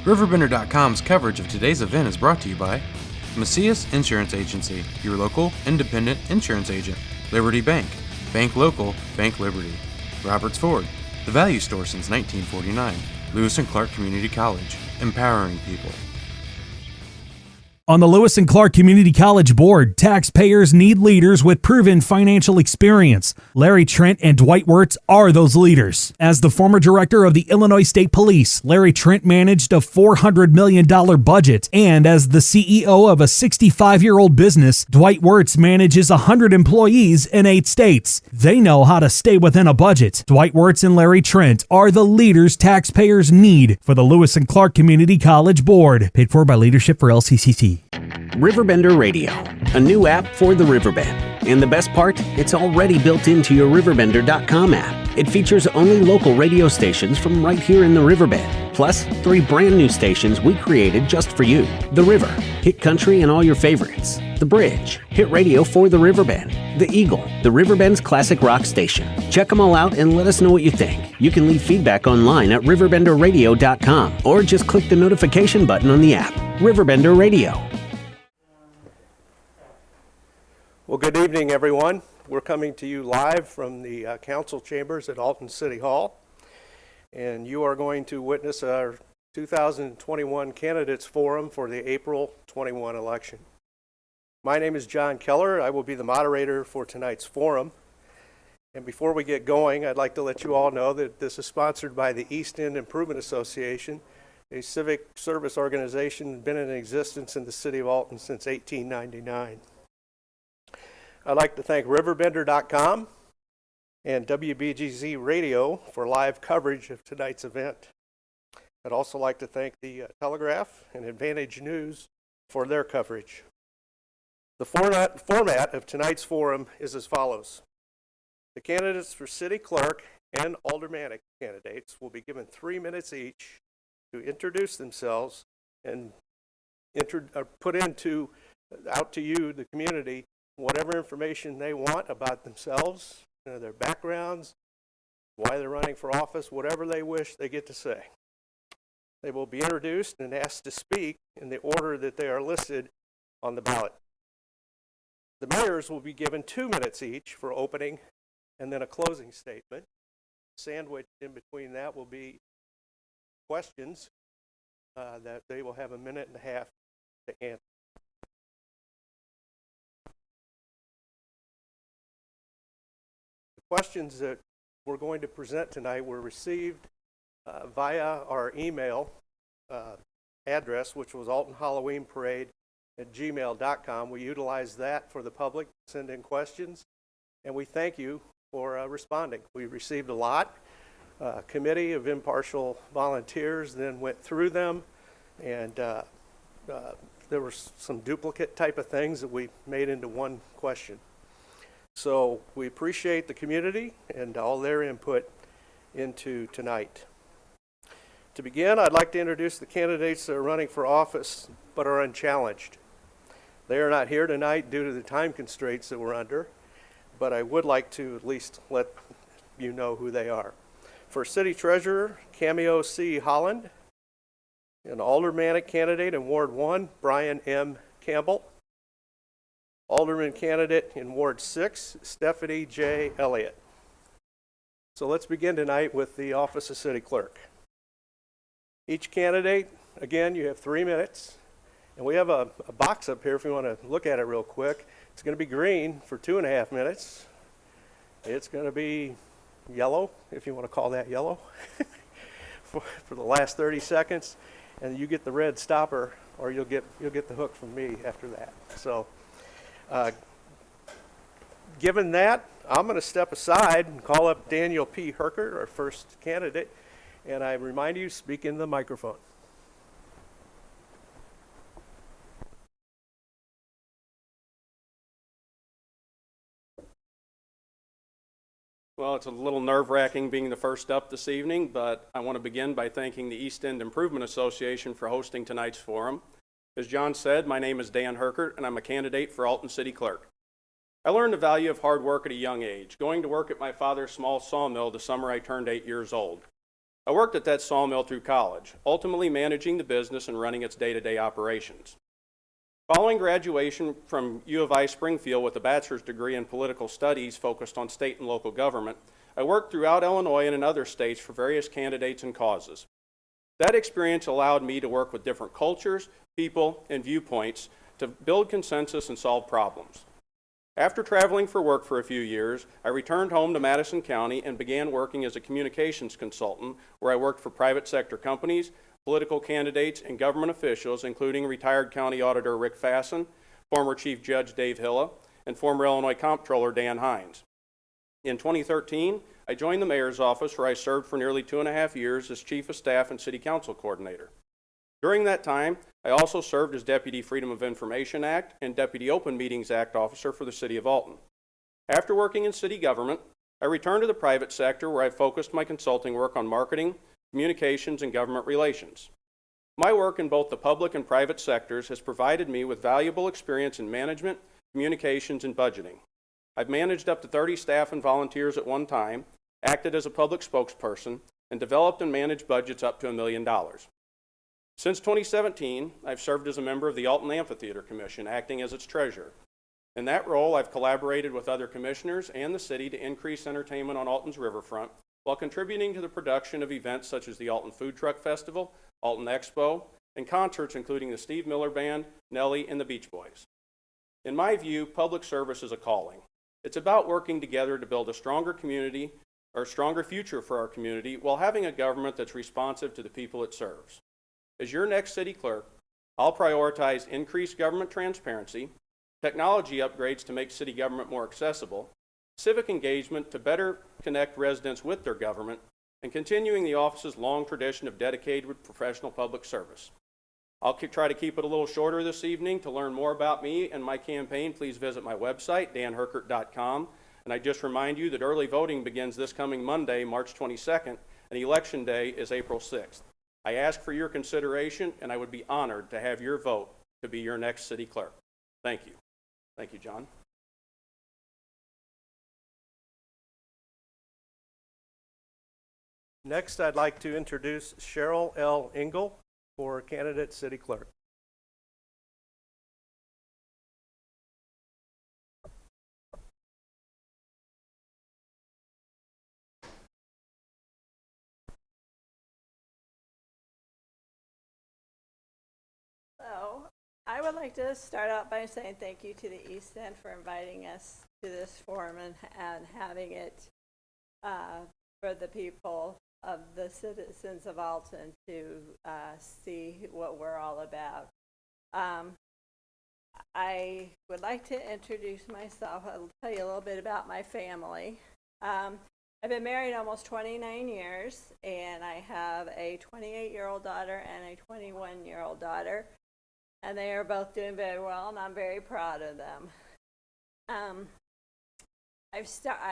RiverBender.com's coverage of today's event is brought to you by Macias Insurance Agency, your local independent insurance agent. Liberty Bank, Bank Local, Bank Liberty. Roberts Ford, the value store since 1949. Lewis and Clark Community College, empowering people. On the Lewis and Clark Community College Board, taxpayers need leaders with proven financial experience. Larry Trent and Dwight Wirtz are those leaders. As the former director of the Illinois State Police, Larry Trent managed a $400 million budget. And as the CEO of a 65-year-old business, Dwight Wirtz manages 100 employees in 8 states. They know how to stay within a budget. Dwight Wirtz and Larry Trent are the leaders taxpayers need for the Lewis and Clark Community College Board. Paid for by Leadership for LCCC. RiverBender Radio, a new app for the Riverbend. And the best part, it's already built into your RiverBender.com app. It features only local radio stations from right here in the Riverbend, plus 3 brand new stations we created just for you. The River, Hit Country and all your favorites. The Bridge, hit radio for the Riverbend. The Eagle, the Riverbend's classic rock station. Check them all out and let us know what you think. You can leave feedback online at RiverBender.com or just click the notification button on the app. RiverBender Radio. Well, good evening, everyone. We're coming to you live from the council chambers at Alton City Hall, and you are going to witness our 2021 Candidates Forum for the April 21 election. My name is John Keller. I will be the moderator for tonight's forum. And before we get going, I'd like to let you all know that this is sponsored by the East End Improvement Association, a civic service organization been in existence in the city of Alton since 1899. I'd like to thank RiverBender.com and WBGZ Radio for live coverage of tonight's event. I'd also like to thank the Telegraph and Advantage News for their coverage. The format of tonight's forum is as follows. The candidates for city clerk and aldermanic candidates will be given 3 minutes each to introduce themselves and put out to you, the community, whatever information they want about themselves, their backgrounds, why they're running for office, whatever they wish, they get to say. They will be introduced and asked to speak in the order that they are listed on the ballot. The mayors will be given 2 minutes each for opening and then a closing statement. Sandwiched in between that will be questions that they will have 1.5 minutes to answer. Questions that we're going to present tonight were received via our email address, which was altonhalloweenparade@gmail.com. We utilize that for the public to send in questions, and we thank you for responding. We received a lot. A committee of impartial volunteers then went through them, and there were some duplicate type of things that we made into one question. So we appreciate the community and all their input into tonight. To begin, I'd like to introduce the candidates that are running for office but are unchallenged. They are not here tonight due to the time constraints that we're under, but I would like to at least let you know who they are. For City Treasurer, Cameo C. Holland. An aldermanic candidate in Ward 1, Brian M. Campbell. Alderman candidate in Ward 6, Stephanie J. Elliott. So let's begin tonight with the office of City Clerk. Each candidate, again, you have 3 minutes. And we have a box up here if you want to look at it real quick. It's going to be green for 2.5 minutes. It's going to be yellow, if you want to call that yellow, for the last 30 seconds. And you get the red stopper, or you'll get the hook from me after that. So. Given that, I'm going to step aside and call up Daniel P. Herkert, our first candidate, and I remind you, speak in the microphone. Well, it's a little nerve-wracking being the first up this evening, but I want to begin by thanking the East End Improvement Association for hosting tonight's forum. As John said, my name is Dan Herkert, and I'm a candidate for Alton City Clerk. I learned the value of hard work at a young age, going to work at my father's small sawmill the summer I turned 8 years old. I worked at that sawmill through college, ultimately managing the business and running its day-to-day operations. Following graduation from U of I Springfield with a bachelor's degree in political studies focused on state and local government, I worked throughout Illinois and in other states for various candidates and causes. That experience allowed me to work with different cultures, people, and viewpoints to build consensus and solve problems. After traveling for work for a few years, I returned home to Madison County and began working as a communications consultant, where I worked for private sector companies, political candidates, and government officials, including retired County Auditor Rick Fassen, former Chief Judge Dave Hilla, and former Illinois Comptroller Dan Hines. In 2013, I joined the mayor's office, where I served for nearly 2.5 years as Chief of Staff and City Council Coordinator. During that time, I also served as Deputy Freedom of Information Act and Deputy Open Meetings Act Officer for the City of Alton. After working in city government, I returned to the private sector, where I focused my consulting work on marketing, communications, and government relations. My work in both the public and private sectors has provided me with valuable experience in management, communications, and budgeting. I've managed up to 30 staff and volunteers at one time, acted as a public spokesperson, and developed and managed budgets up to $1 million. Since 2017, I've served as a member of the Alton Amphitheater Commission, acting as its treasurer. In that role, I've collaborated with other commissioners and the city to increase entertainment on Alton's riverfront, while contributing to the production of events such as the Alton Food Truck Festival, Alton Expo, and concerts including the Steve Miller Band, Nelly, and the Beach Boys. In my view, public service is a calling. It's about working together to build a stronger community, or a stronger future for our community, while having a government that's responsive to the people it serves. As your next city clerk, I'll prioritize increased government transparency, technology upgrades to make city government more accessible, civic engagement to better connect residents with their government, and continuing the office's long tradition of dedicated professional public service. I'll try to keep it a little shorter this evening. To learn more about me and my campaign, please visit my website, RiverBender.com. And I just remind you that early voting begins this coming Monday, March 22nd, and Election Day is April 6th. I ask for your consideration, and I would be honored to have your vote to be your next city clerk. Thank you. Thank you, John. Next, I'd like to introduce Cheryl L. Engel for candidate city clerk. So, I would like to start out by saying thank you to the East End for inviting us to this forum and having it for the people of the citizens of Alton to see what we're all about. I would like to introduce myself. I'll tell you a little bit about my family. I've been married almost 29 years, and I have a 28-year-old daughter and a 21-year-old daughter, and they are both doing very well, and I'm very proud of them. I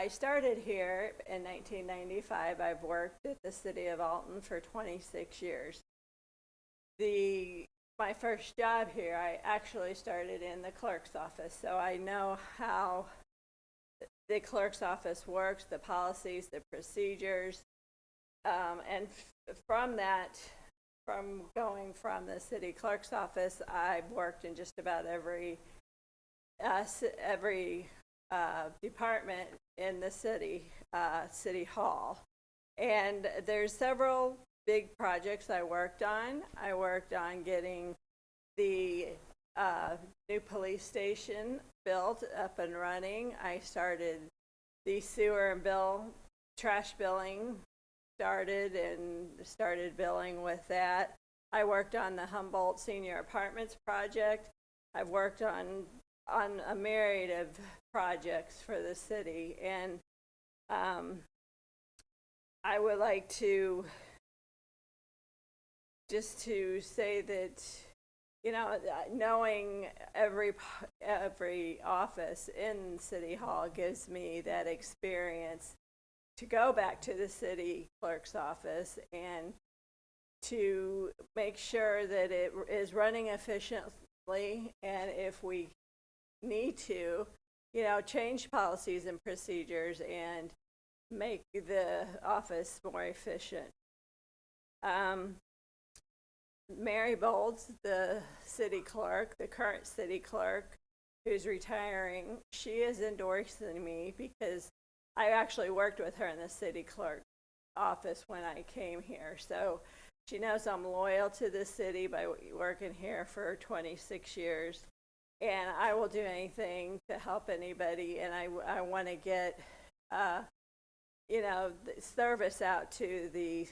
started here in 1995. I've worked at the City of Alton for 26 years. My first job here, I actually started in the clerk's office, so I know how the clerk's office works, the policies, the procedures, and from going from the city clerk's office, I've worked in just about every department in the city hall. And there's several big projects I worked on. I worked on getting the new police station built up and running. I started the sewer and trash billing started billing with that. I worked on the Humboldt Senior Apartments project. I've worked on a myriad of projects for the city, and I would like to just to say that, knowing every office in City Hall gives me that experience to go back to the city clerk's office and to make sure that it is running efficiently, and if we need to, change policies and procedures and make the office more efficient. Mary Bolds, the city clerk, the current city clerk, who's retiring, she is endorsing me because I actually worked with her in the city clerk office when I came here. So she knows I'm loyal to the city by working here for 26 years. And I will do anything to help anybody. And I want to get, the service out to the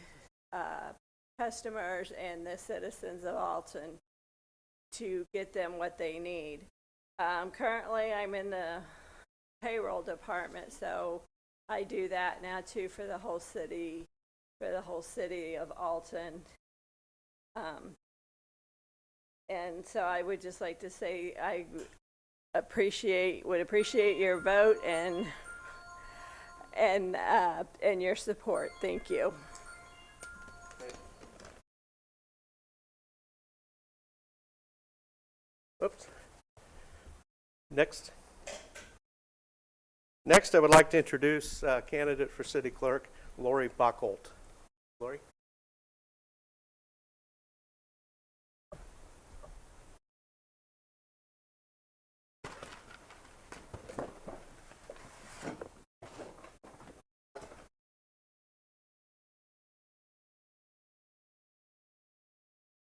customers and the citizens of Alton to get them what they need. Currently, I'm in the payroll department, so I do that now too for the whole city of Alton. And so I would just like to say I would appreciate your vote and your support. Thank you. Oops. Next, I would like to introduce candidate for city clerk, Lori Buckholt. Lori?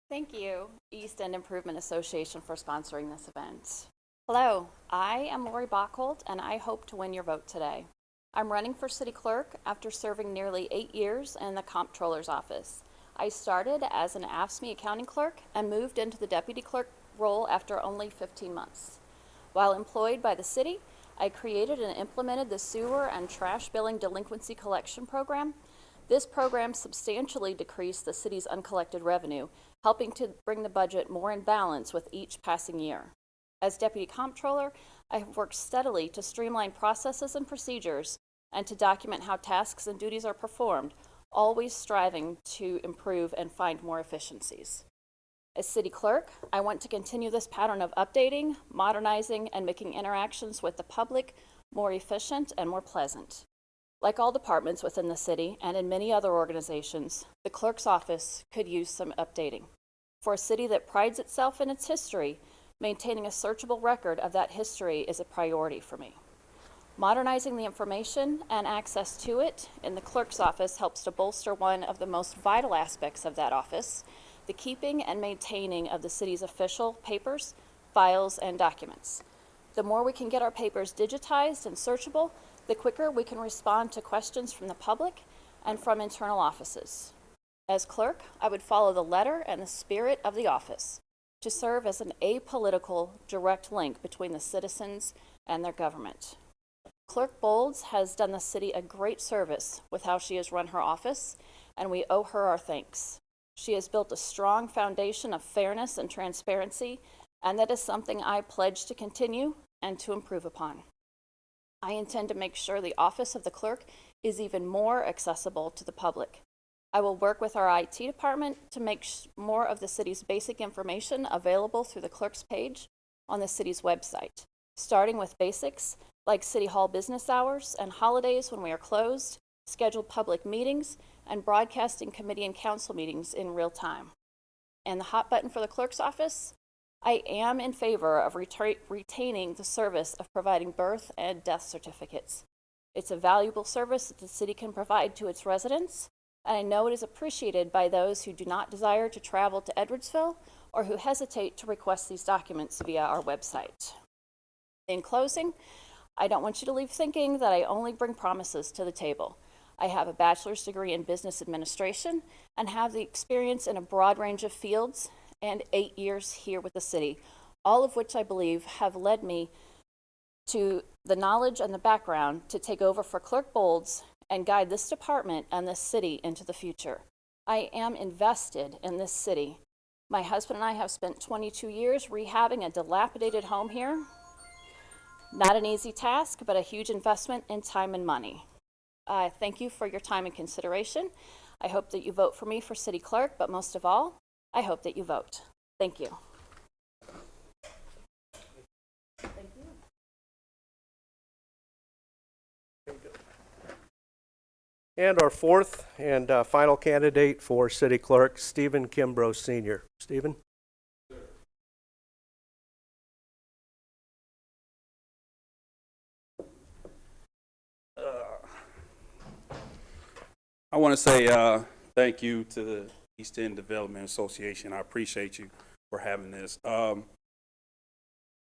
Thank you, East End Improvement Association, for sponsoring this event. Hello, I am Lori Buckholt, and I hope to win your vote today. I'm running for city clerk after serving nearly 8 years in the comptroller's office. I started as an AFSCME accounting clerk and moved into the deputy clerk role after only 15 months. While employed by the city, I created and implemented the sewer and trash billing delinquency collection program. This program substantially decreased the city's uncollected revenue, helping to bring the budget more in balance with each passing year. As Deputy Comptroller, I have worked steadily to streamline processes and procedures and to document how tasks and duties are performed, always striving to improve and find more efficiencies. As City Clerk, I want to continue this pattern of updating, modernizing, and making interactions with the public more efficient and more pleasant. Like all departments within the city and in many other organizations, the clerk's office could use some updating. For a city that prides itself in its history, maintaining a searchable record of that history is a priority for me. Modernizing the information and access to it in the clerk's office helps to bolster one of the most vital aspects of that office, the keeping and maintaining of the city's official papers, files, and documents. The more we can get our papers digitized and searchable, the quicker we can respond to questions from the public and from internal offices. As clerk, I would follow the letter and the spirit of the office to serve as an apolitical direct link between the citizens and their government. Clerk Bolds has done the city a great service with how she has run her office, and we owe her our thanks. She has built a strong foundation of fairness and transparency, and that is something I pledge to continue and to improve upon. I intend to make sure the office of the clerk is even more accessible to the public. I will work with our IT department to make more of the city's basic information available through the clerk's page on the city's website, starting with basics like City Hall business hours and holidays when we are closed, scheduled public meetings, and broadcasting committee and council meetings in real time. And the hot button for the clerk's office? I am in favor of retaining the service of providing birth and death certificates. It's a valuable service that the city can provide to its residents, and I know it is appreciated by those who do not desire to travel to Edwardsville or who hesitate to request these documents via our website. In closing, I don't want you to leave thinking that I only bring promises to the table. I have a bachelor's degree in business administration and have the experience in a broad range of fields and 8 years here with the city, all of which I believe have led me to the knowledge and the background to take over for Clerk Bolds and guide this department and this city into the future. I am invested in this city. My husband and I have spent 22 years rehabbing a dilapidated home here. Not an easy task, but a huge investment in time and money. Thank you for your time and consideration. I hope that you vote for me for city clerk, but most of all, I hope that you vote. Thank you. Thank you. And our fourth and final candidate for city clerk, Stephen Kimbrough Sr. Stephen? I want to say thank you to the East End Development Association. I appreciate you for having this.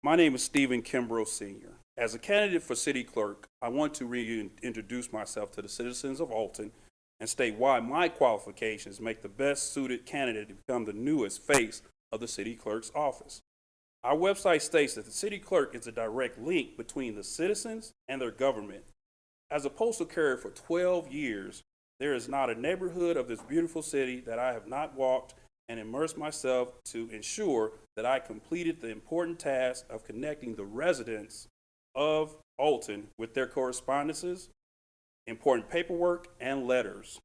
My name is Stephen Kimbrough Sr. As a candidate for city clerk, I want to reintroduce myself to the citizens of Alton and state why my qualifications make the best suited candidate to become the newest face of the city clerk's office. Our website states that the city clerk is a direct link between the citizens and their government. As a postal carrier for 12 years, there is not a neighborhood of this beautiful city that I have not walked and immersed myself to ensure that I completed the important task of connecting the residents of Alton with their correspondences, important paperwork, and letters.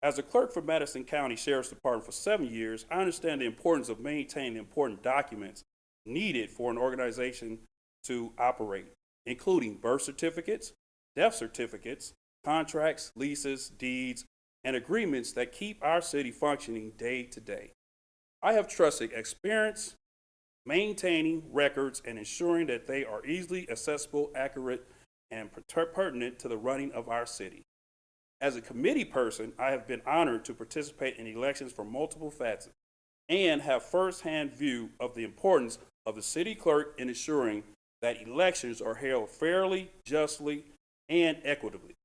As a clerk for Madison County Sheriff's Department for 7 years, I understand the importance of maintaining important documents needed for an organization to operate, including birth certificates, death certificates, contracts, leases, deeds, and agreements that keep our city functioning day to day. I have trusted experience maintaining records and ensuring that they are easily accessible, accurate, and pertinent to the running of our city. As a committee person, I have been honored to participate in elections for multiple facets and have firsthand view of the importance of the city clerk in ensuring that elections are held fairly, justly, and equitably.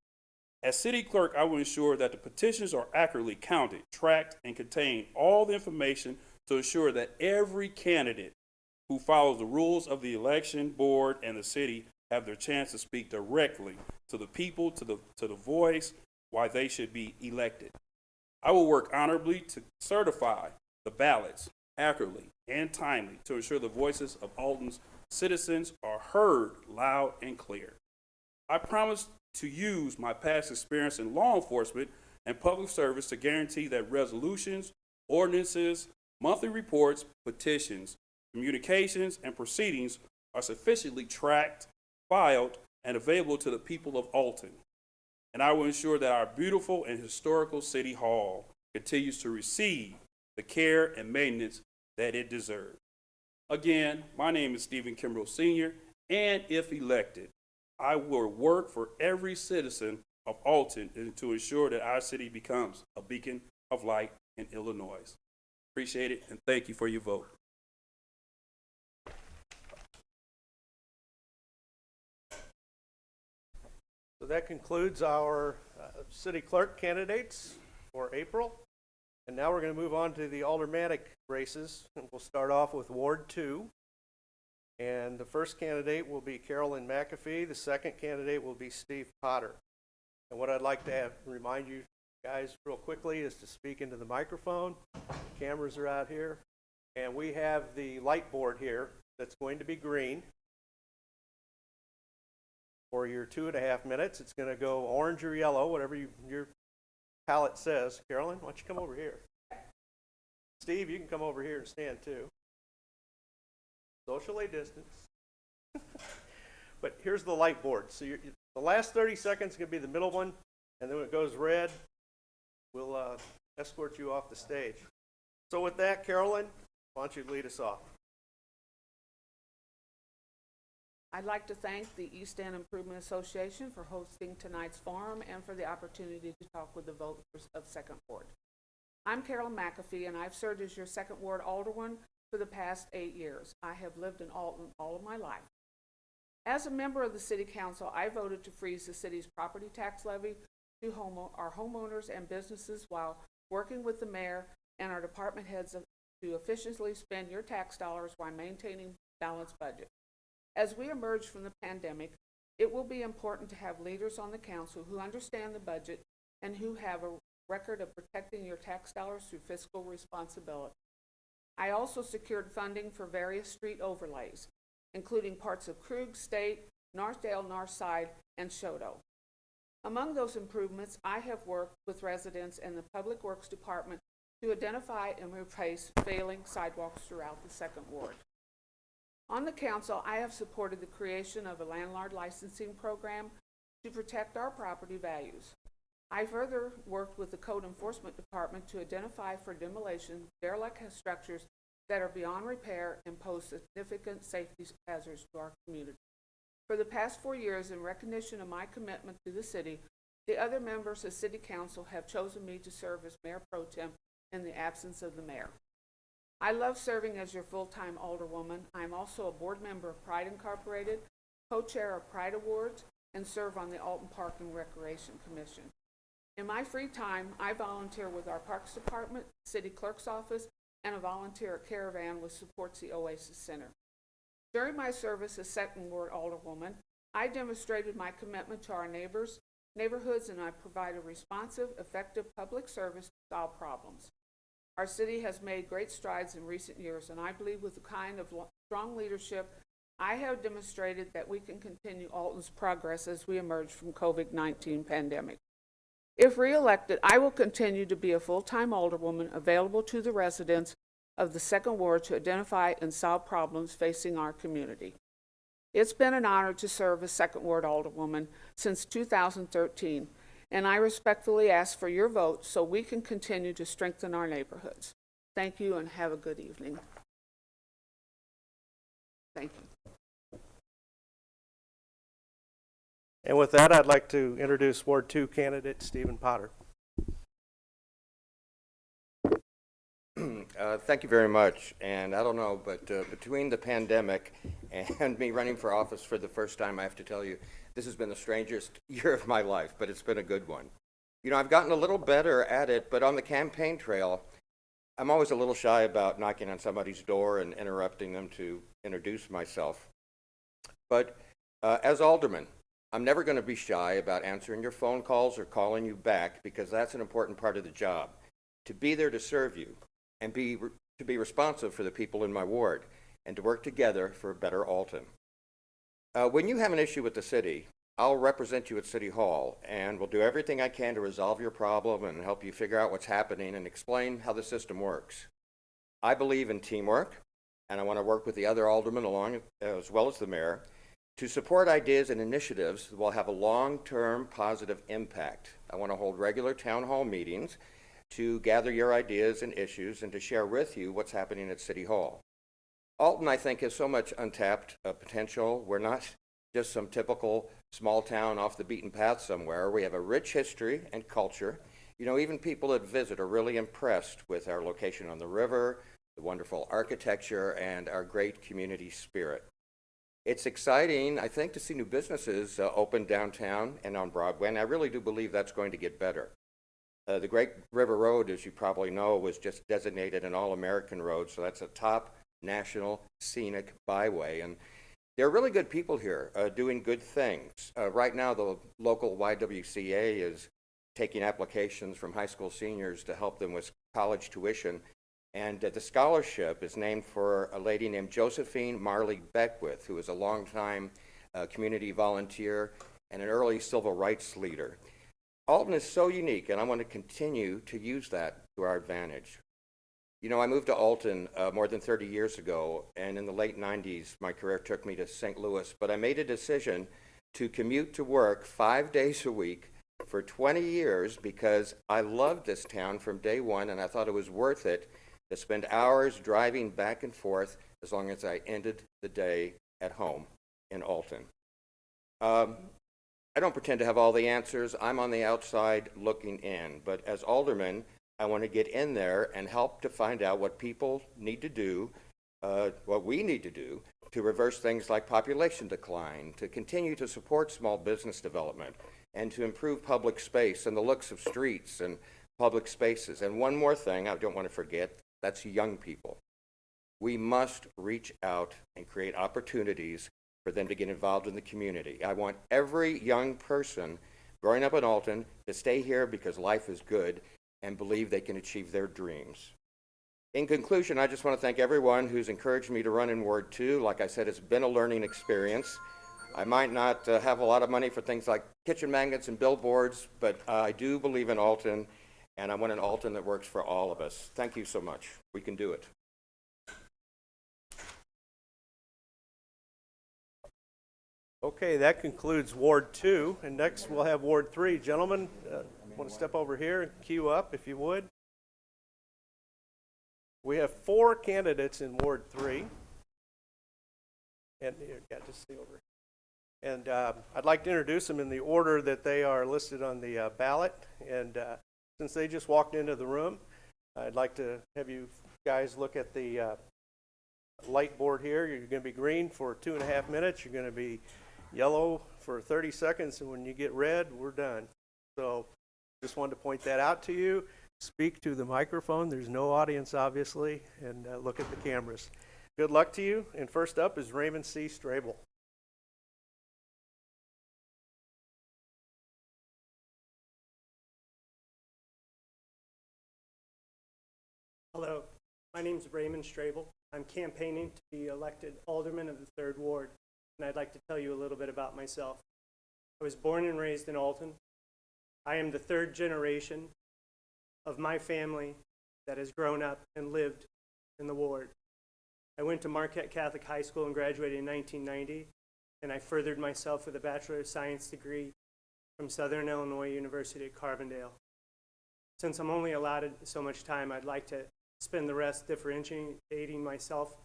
As city clerk, I will ensure that the petitions are accurately counted, tracked, and contain all the information to ensure that every candidate who follows the rules of the election board and the city have their chance to speak directly to the people, to the voice why they should be elected. I will work honorably to certify the ballots accurately and timely to ensure the voices of Alton's citizens are heard loud and clear. I promise to use my past experience in law enforcement and public service to guarantee that resolutions, ordinances, monthly reports, petitions, communications, and proceedings are sufficiently tracked, filed, and available to the people of Alton. And I will ensure that our beautiful and historical City Hall continues to receive the care and maintenance that it deserves. Again, my name is Stephen Kimbrough Sr., and if elected, I will work for every citizen of Alton to ensure that our city becomes a beacon of light in Illinois. Appreciate it, and thank you for your vote. So that concludes our city clerk candidates for April. And now we're going to move on to the aldermanic races. We'll start off with Ward 2. And the first candidate will be Carolyn McAfee. The second candidate will be Steve Potter. And what I'd like to remind you guys real quickly is to speak into the microphone. The cameras are out here. And we have the light board here that's going to be green for your 2.5 minutes. It's going to go orange or yellow, whatever your palette says. Carolyn, why don't you come over here? Steve, you can come over here and stand too. Socially distance. But here's the light board. So the last 30 seconds is going to be the middle one, and then when it goes red, we'll escort you off the stage. So with that, Carolyn, why don't you lead us off? I'd like to thank the East End Improvement Association for hosting tonight's forum and for the opportunity to talk with the voters of Second Ward. I'm Carolyn McAfee, and I've served as your Second Ward Alderwoman for the past 8 years. I have lived in Alton all of my life. As a member of the City Council, I voted to freeze the city's property tax levy to our homeowners and businesses while working with the mayor and our department heads to efficiently spend your tax dollars while maintaining balanced budget. As we emerge from the pandemic, it will be important to have leaders on the council who understand the budget and who have a record of protecting your tax dollars through fiscal responsibility. I also secured funding for various street overlays, including parts of Krug, State, Northdale, Northside, and Shoto. Among those improvements, I have worked with residents and the Public Works Department to identify and replace failing sidewalks throughout the Second Ward. On the council, I have supported the creation of a landlord licensing program to protect our property values. I further worked with the Code Enforcement Department to identify for demolition derelict structures that are beyond repair and pose significant safety hazards to our community. For the past 4 years, in recognition of my commitment to the city, the other members of City Council have chosen me to serve as Mayor Pro Tem in the absence of the mayor. I love serving as your full-time alderwoman. I'm also a board member of Pride Incorporated, co-chair of Pride Awards, and serve on the Alton Park and Recreation Commission. In my free time, I volunteer with our Parks Department, City Clerk's Office, and a volunteer caravan which supports the Oasis Center. During my service as Second Ward Alderwoman, I demonstrated my commitment to our neighborhoods, and I provide a responsive, effective public service to solve problems. Our city has made great strides in recent years, and I believe with the kind of strong leadership I have demonstrated that we can continue Alton's progress as we emerge from COVID-19 pandemic. If reelected, I will continue to be a full-time alderwoman available to the residents of the Second Ward to identify and solve problems facing our community. It's been an honor to serve as Second Ward alderwoman since 2013, and I respectfully ask for your vote so we can continue to strengthen our neighborhoods. Thank you and have a good evening. Thank you. And with that, I'd like to introduce Ward 2 candidate Stephen Potter. Thank you very much. And I don't know, but between the pandemic and me running for office for the first time, I have to tell you, this has been the strangest year of my life, but it's been a good one. You know, I've gotten a little better at it, but on the campaign trail, I'm always a little shy about knocking on somebody's door and interrupting them to introduce myself. But as alderman, I'm never going to be shy about answering your phone calls or calling you back, because that's an important part of the job, to be there to serve you and to be responsive for the people in my ward and to work together for a better Alton. When you have an issue with the city, I'll represent you at City Hall and will do everything I can to resolve your problem and help you figure out what's happening and explain how the system works. I believe in teamwork, and I want to work with the other aldermen along as well as the mayor to support ideas and initiatives that will have a long-term positive impact. I want to hold regular town hall meetings to gather your ideas and issues and to share with you what's happening at City Hall. Alton, I think, has so much untapped potential. We're not just some typical small town off the beaten path somewhere. We have a rich history and culture. You know, even people that visit are really impressed with our location on the river, the wonderful architecture, and our great community spirit. It's exciting, I think, to see new businesses open downtown and on Broadway, and I really do believe that's going to get better. The Great River Road, as you probably know, was just designated an all-American road, so that's a top national scenic byway. And there are really good people here doing good things. Right now, the local YWCA is taking applications from high school seniors to help them with college tuition. And the scholarship is named for a lady named Josephine Marley Beckwith, who is a longtime community volunteer and an early civil rights leader. Alton is so unique, and I want to continue to use that to our advantage. You know, I moved to Alton more than 30 years ago, and in the late 90s, my career took me to St. Louis, but I made a decision to commute to work 5 days a week for 20 years because I loved this town from day one, and I thought it was worth it to spend hours driving back and forth as long as I ended the day at home in Alton. I don't pretend to have all the answers. I'm on the outside looking in, but as alderman, I want to get in there and help to find out what people need to do, what we need to do to reverse things like population decline, to continue to support small business development, and to improve public space and the looks of streets and public spaces. And one more thing I don't want to forget, that's young people. We must reach out and create opportunities for them to get involved in the community. I want every young person growing up in Alton to stay here because life is good and believe they can achieve their dreams. In conclusion, I just want to thank everyone who's encouraged me to run in Ward 2. Like I said, it's been a learning experience. I might not have a lot of money for things like kitchen magnets and billboards, but I do believe in Alton, and I want an Alton that works for all of us. Thank you so much. We can do it. Okay, that concludes Ward 2, and next we'll have Ward 3. Gentlemen, Want to step over here and queue up if you would? We have 4 candidates in Ward 3. And here, yeah, just stay over. And I'd like to introduce them in the order that they are listed on the ballot. And since they just walked into the room, I'd like to have you guys look at the light board here. You're going to be green for 2.5 minutes. You're going to be yellow for 30 seconds. And when you get red, we're done. So just wanted to point that out to you. Speak to the microphone. There's no audience, obviously. And look at the cameras. Good luck to you. And first up is Raymond C. Strable. Hello, my name is Raymond Strable. I'm campaigning to be elected alderman of the 3rd Ward, and I'd like to tell you a little bit about myself. I was born and raised in Alton. I am the 3rd generation of my family that has grown up and lived in the ward. I went to Marquette Catholic High School and graduated in 1990, and I furthered myself with a Bachelor of Science degree from Southern Illinois University at Carbondale. Since I'm only allotted so much time, I'd like to spend the rest differentiating myself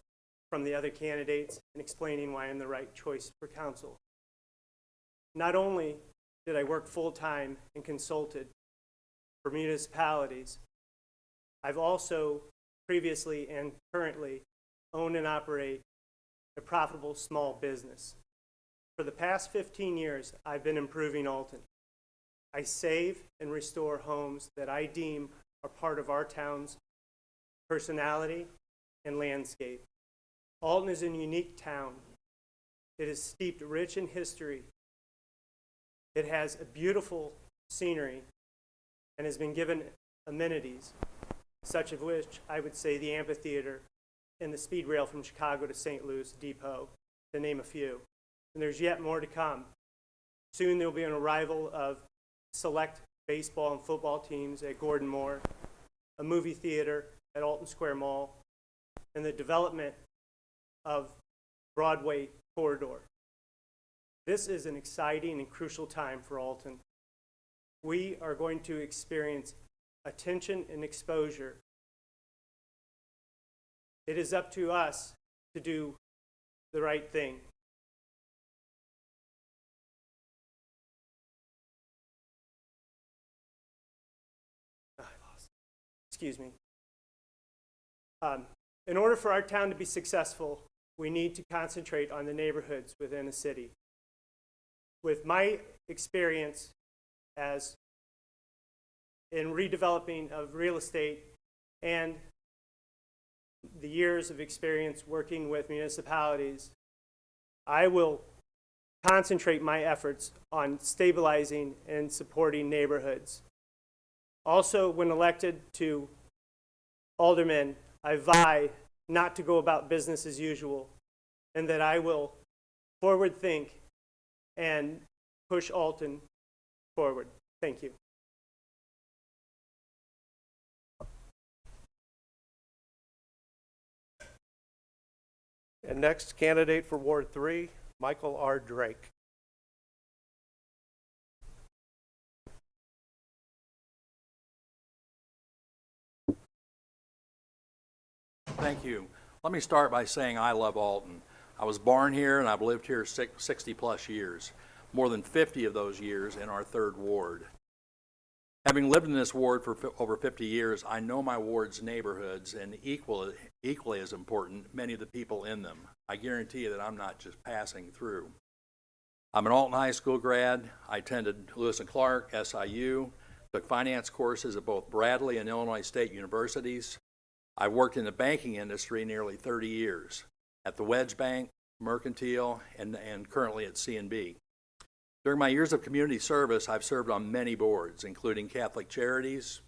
from the other candidates and explaining why I'm the right choice for council. Not only did I work full-time and consulted for municipalities, I've also previously and currently own and operate a profitable small business. For the past 15 years, I've been improving Alton. I save and restore homes that I deem are part of our town's personality and landscape. Alton is a unique town. It is steeped rich in history. It has a beautiful scenery and has been given amenities, such of which I would say the amphitheater and the speed rail from Chicago to St. Louis Depot, to name a few. And there's yet more to come. Soon there will be an arrival of select baseball and football teams at Gordon Moore, a movie theater at Alton Square Mall, and the development of Broadway corridor. This is an exciting and crucial time for Alton. We are going to experience attention and exposure. It is up to us to do the right thing. Excuse me. In order for our town to be successful, we need to concentrate on the neighborhoods within a city. With my experience as in redeveloping of real estate and the years of experience working with municipalities, I will concentrate my efforts on stabilizing and supporting neighborhoods. Also, when elected to alderman, I vie not to go about business as usual, and that I will forward think and push Alton forward. Thank you. And next candidate for Ward 3, Michael R. Drake. Thank you. Let me start by saying I love Alton. I was born here and I've lived here 60 plus years, more than 50 of those years in our 3rd Ward. Having lived in this ward for over 50 years, I know my ward's neighborhoods and equally as important, many of the people in them. I guarantee you that I'm not just passing through. I'm an Alton High School grad. I attended Lewis and Clark, SIU, took finance courses at both Bradley and Illinois State Universities. I've worked in the banking industry nearly 30 years, at the Wedge Bank, Mercantile, and currently at C&B. During my years of community service, I've served on many boards, including Catholic Charities,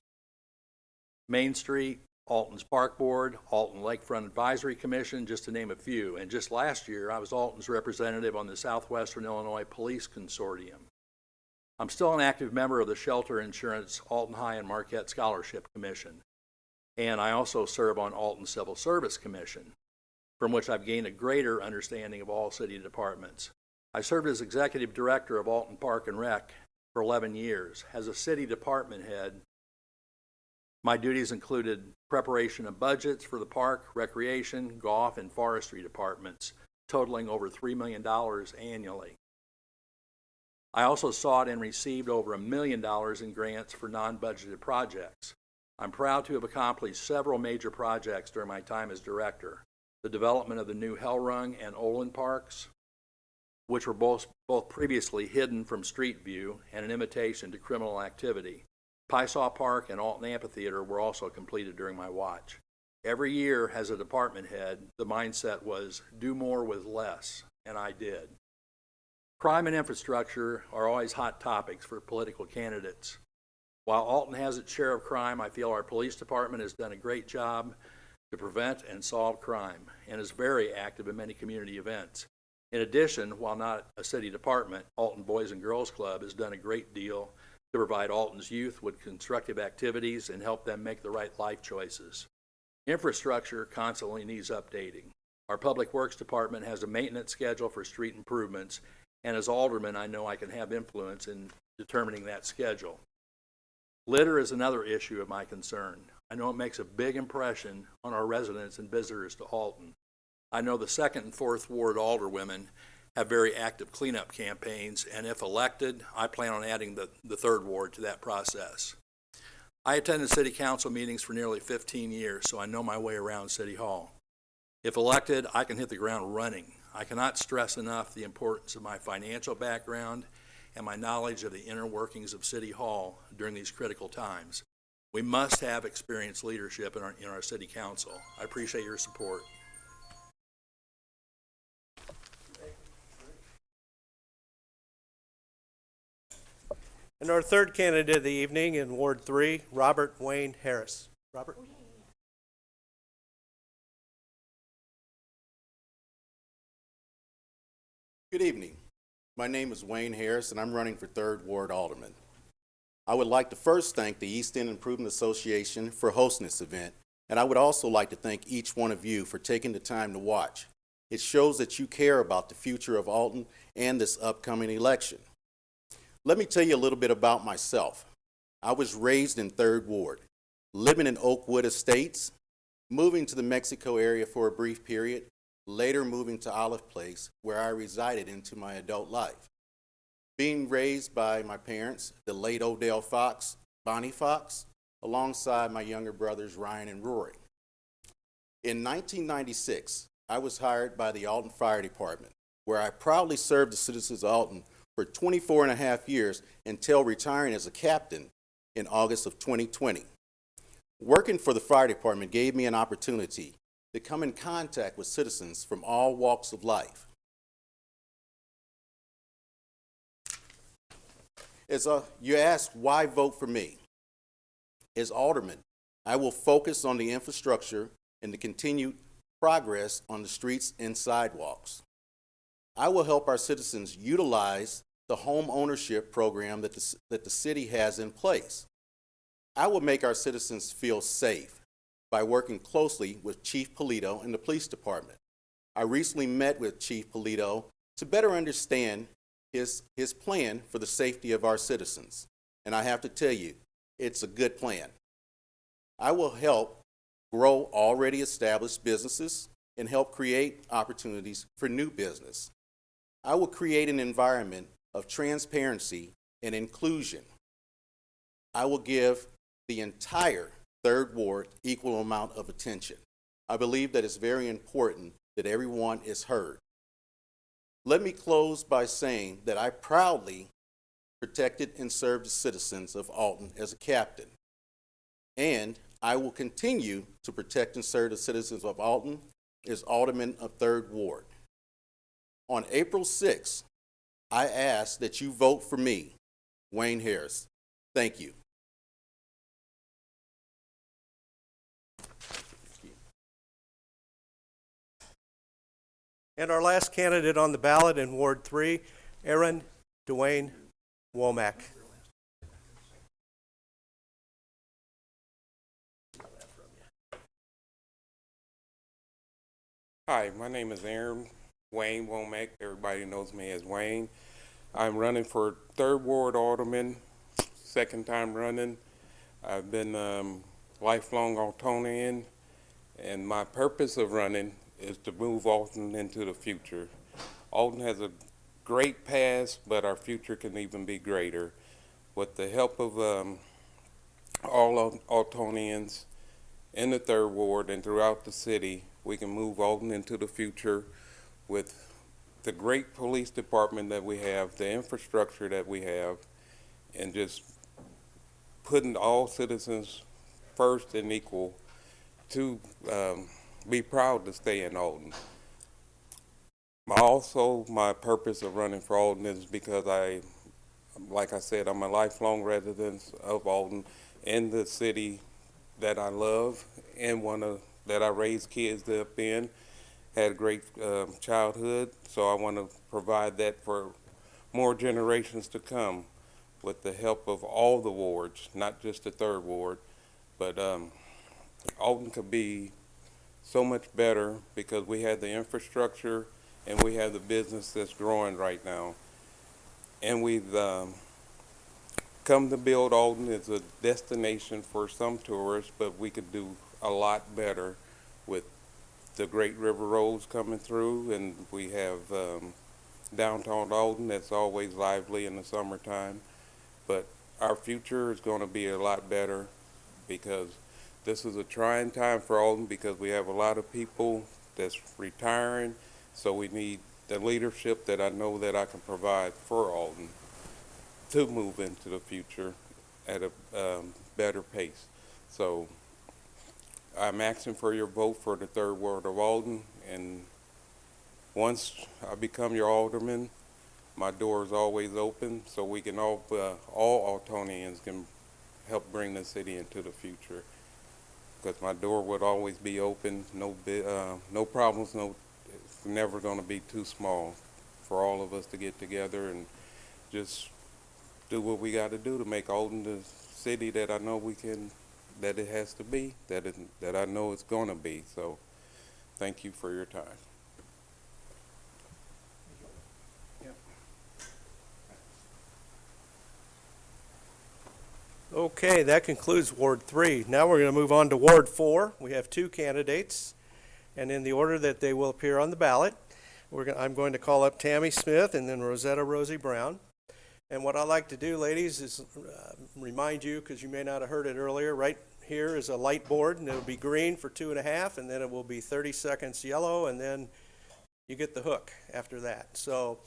Main Street, Alton's Park Board, Alton Lakefront Advisory Commission, just to name a few. And just last year, I was Alton's representative on the Southwestern Illinois Police Consortium. I'm still an active member of the Shelter Insurance Alton High and Marquette Scholarship Commission. And I also serve on Alton Civil Service Commission, from which I've gained a greater understanding of all city departments. I served as executive director of Alton Park and Rec for 11 years. As a city department head, my duties included preparation of budgets for the park, recreation, golf, and forestry departments, totaling over $3 million annually. I also sought and received over $1 million in grants for non-budgeted projects. I'm proud to have accomplished several major projects during my time as director. The development of the new Hellrung and Olin parks, which were both previously hidden from street view and an invitation to criminal activity. Piesaw Park and Alton Amphitheater were also completed during my watch. Every year, as a department head, the mindset was do more with less, and I did. Crime and infrastructure are always hot topics for political candidates. While Alton has its share of crime, I feel our police department has done a great job to prevent and solve crime and is very active in many community events. In addition, while not a city department, Alton Boys and Girls Club has done a great deal to provide Alton's youth with constructive activities and help them make the right life choices. Infrastructure constantly needs updating. Our Public Works Department has a maintenance schedule for street improvements, and as alderman, I know I can have influence in determining that schedule. Litter is another issue of my concern. I know it makes a big impression on our residents and visitors to Alton. I know the 2nd and 4th Ward alderwomen have very active cleanup campaigns, and if elected, I plan on adding the 3rd Ward to that process. I attended city council meetings for nearly 15 years, so I know my way around City Hall. If elected, I can hit the ground running. I cannot stress enough the importance of my financial background and my knowledge of the inner workings of City Hall during these critical times. We must have experienced leadership in our city council. I appreciate your support. And our third candidate of the evening in Ward 3, Robert Wayne Harris. Robert? Good evening. My name is Wayne Harris, and I'm running for 3rd Ward Alderman. I would like to first thank the East End Improvement Association for hosting this event, and I would also like to thank each one of you for taking the time to watch. It shows that you care about the future of Alton and this upcoming election. Let me tell you a little bit about myself. I was raised in 3rd Ward, living in Oakwood Estates, moving to the Mexico area for a brief period, later moving to Olive Place, where I resided into my adult life. Being raised by my parents, the late Odell Fox, Bonnie Fox, alongside my younger brothers Ryan and Rory. In 1996, I was hired by the Alton Fire Department, where I proudly served the citizens of Alton for 24 and a half years until retiring as a captain in August of 2020. Working for the fire department gave me an opportunity to come in contact with citizens from all walks of life. As you ask, why vote for me? As alderman, I will focus on the infrastructure and the continued progress on the streets and sidewalks. I will help our citizens utilize the home ownership program that the city has in place. I will make our citizens feel safe by working closely with Chief Polito and the police department. I recently met with Chief Polito to better understand his plan for the safety of our citizens. And I have to tell you, it's a good plan. I will help grow already established businesses and help create opportunities for new business. I will create an environment of transparency and inclusion. I will give the entire 3rd Ward equal amount of attention. I believe that it's very important that everyone is heard. Let me close by saying that I proudly protected and served the citizens of Alton as a captain. And I will continue to protect and serve the citizens of Alton as Alderman of 3rd Ward. On April 6th, I ask that you vote for me, Wayne Harris. Thank you. And our last candidate on the ballot in Ward 3, Aaron Dwayne Womack. Hi, my name is Aaron Wayne Womack. Everybody knows me as Wayne. I'm running for 3rd Ward Alderman, second time running. I've been lifelong Altonian, and my purpose of running is to move Alton into the future. Alton has a great past, but our future can even be greater. With the help of all Altonians in the 3rd Ward and throughout the city, we can move Alton into the future with the great police department that we have, the infrastructure that we have, and just putting all citizens first and equal to be proud to stay in Alton. Also, my purpose of running for Alton is because like I said, I'm a lifelong resident of Alton in the city that I love and that I raised kids up in. Had a great childhood, so I want to provide that for more generations to come with the help of all the wards, not just the 3rd Ward. But Alton could be so much better because we have the infrastructure and we have the business that's growing right now. And we've come to build Alton as a destination for some tourists, but we could do a lot better with the great river roads coming through, and we have downtown Alton that's always lively in the summertime. But our future is going to be a lot better because this is a trying time for Alton because we have a lot of people that's retiring, so we need the leadership that I know that I can provide for Alton to move into the future at a better pace. So I'm asking for your vote for the 3rd Ward of Alton, and once I become your alderman, my door is always open so we can all Altonians can help bring the city into the future. Because my door would always be open, no problems, it's never going to be too small for all of us to get together and just do what we got to do to make Alton the city that I know that it has to be, that I know it's going to be. So thank you for your time. Okay, that concludes Ward 3. Now we're going to move on to Ward 4. We have 2 candidates, and in the order that they will appear on the ballot, I'm going to call up Tammy Smith and then Rosetta Rosie Brown. And what I like to do, ladies, is remind you, because you may not have heard it earlier, right here is a light board, and it'll be green for 2.5, and then it will be 30 seconds yellow, and then you get the hook after that. So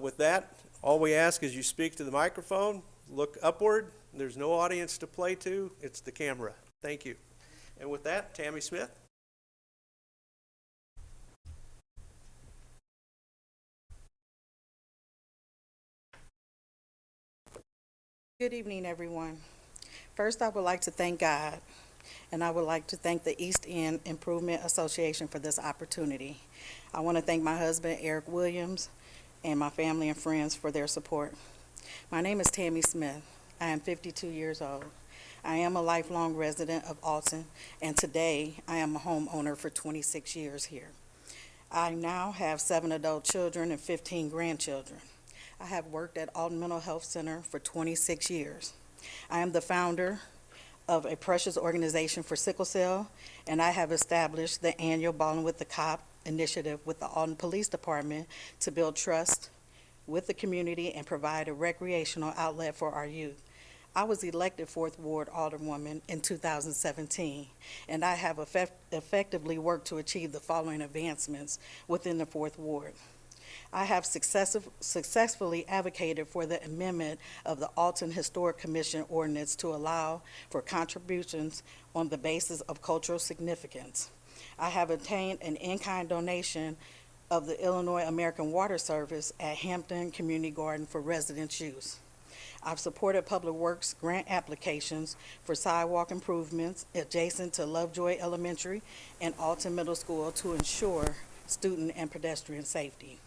with that, all we ask is you speak to the microphone, look upward. There's no audience to play to. It's the camera. Thank you. And with that, Tammy Smith. Good evening, everyone. First, I would like to thank God, and I would like to thank the East End Improvement Association for this opportunity. I want to thank my husband, Eric Williams, and my family and friends for their support. My name is Tammy Smith. I am 52 years old. I am a lifelong resident of Alton, and today I am a homeowner for 26 years here. I now have 7 adult children and 15 grandchildren. I have worked at Alton Mental Health Center for 26 years. I am the founder of a precious organization for sickle cell, and I have established the annual Ballin' with the Cop initiative with the Alton Police Department to build trust with the community and provide a recreational outlet for our youth. I was elected 4th Ward Alderwoman in 2017, and I have effectively worked to achieve the following advancements within the 4th Ward. I have successfully advocated for the amendment of the Alton Historic Commission ordinance to allow for contributions on the basis of cultural significance. I have obtained an in-kind donation of the Illinois American Water Service at Hampton Community Garden for residents' use. I've supported Public Works grant applications for sidewalk improvements adjacent to Lovejoy Elementary and Alton Middle School to ensure student and pedestrian safety.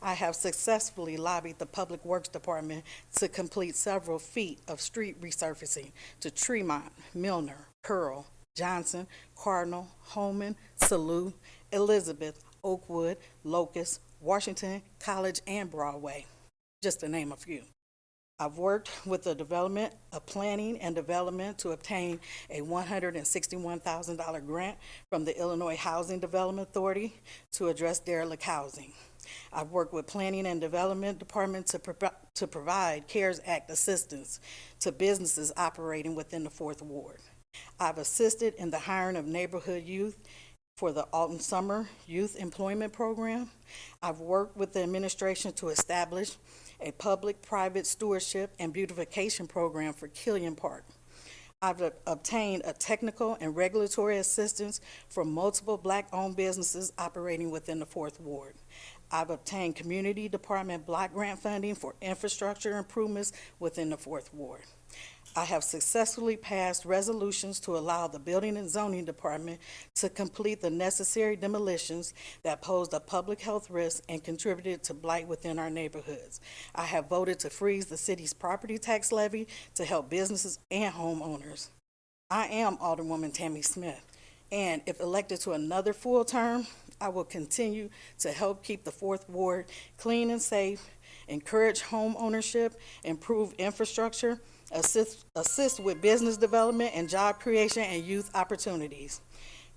I have successfully lobbied the Public Works Department to complete several feet of street resurfacing to Tremont, Milner, Pearl, Johnson, Cardinal, Holman, Salut, Elizabeth, Oakwood, Locust, Washington, College, and Broadway, just to name a few. I've worked with the Development of Planning and Development to obtain a $161,000 grant from the Illinois Housing Development Authority to address derelict housing. I've worked with Planning and Development Department to provide CARES Act assistance to businesses operating within the 4th Ward. I've assisted in the hiring of neighborhood youth for the Alton Summer Youth Employment Program. I've worked with the administration to establish a public-private stewardship and beautification program for Killian Park. I've obtained a technical and regulatory assistance from multiple Black-owned businesses operating within the 4th Ward. I've obtained Community Department block grant funding for infrastructure improvements within the 4th Ward. I have successfully passed resolutions to allow the Building and Zoning Department to complete the necessary demolitions that posed a public health risk and contributed to blight within our neighborhoods. I have voted to freeze the city's property tax levy to help businesses and homeowners. I am Alderwoman Tammy Smith, and if elected to another full term, I will continue to help keep the 4th Ward clean and safe, encourage home ownership, improve infrastructure, assist with business development and job creation and youth opportunities.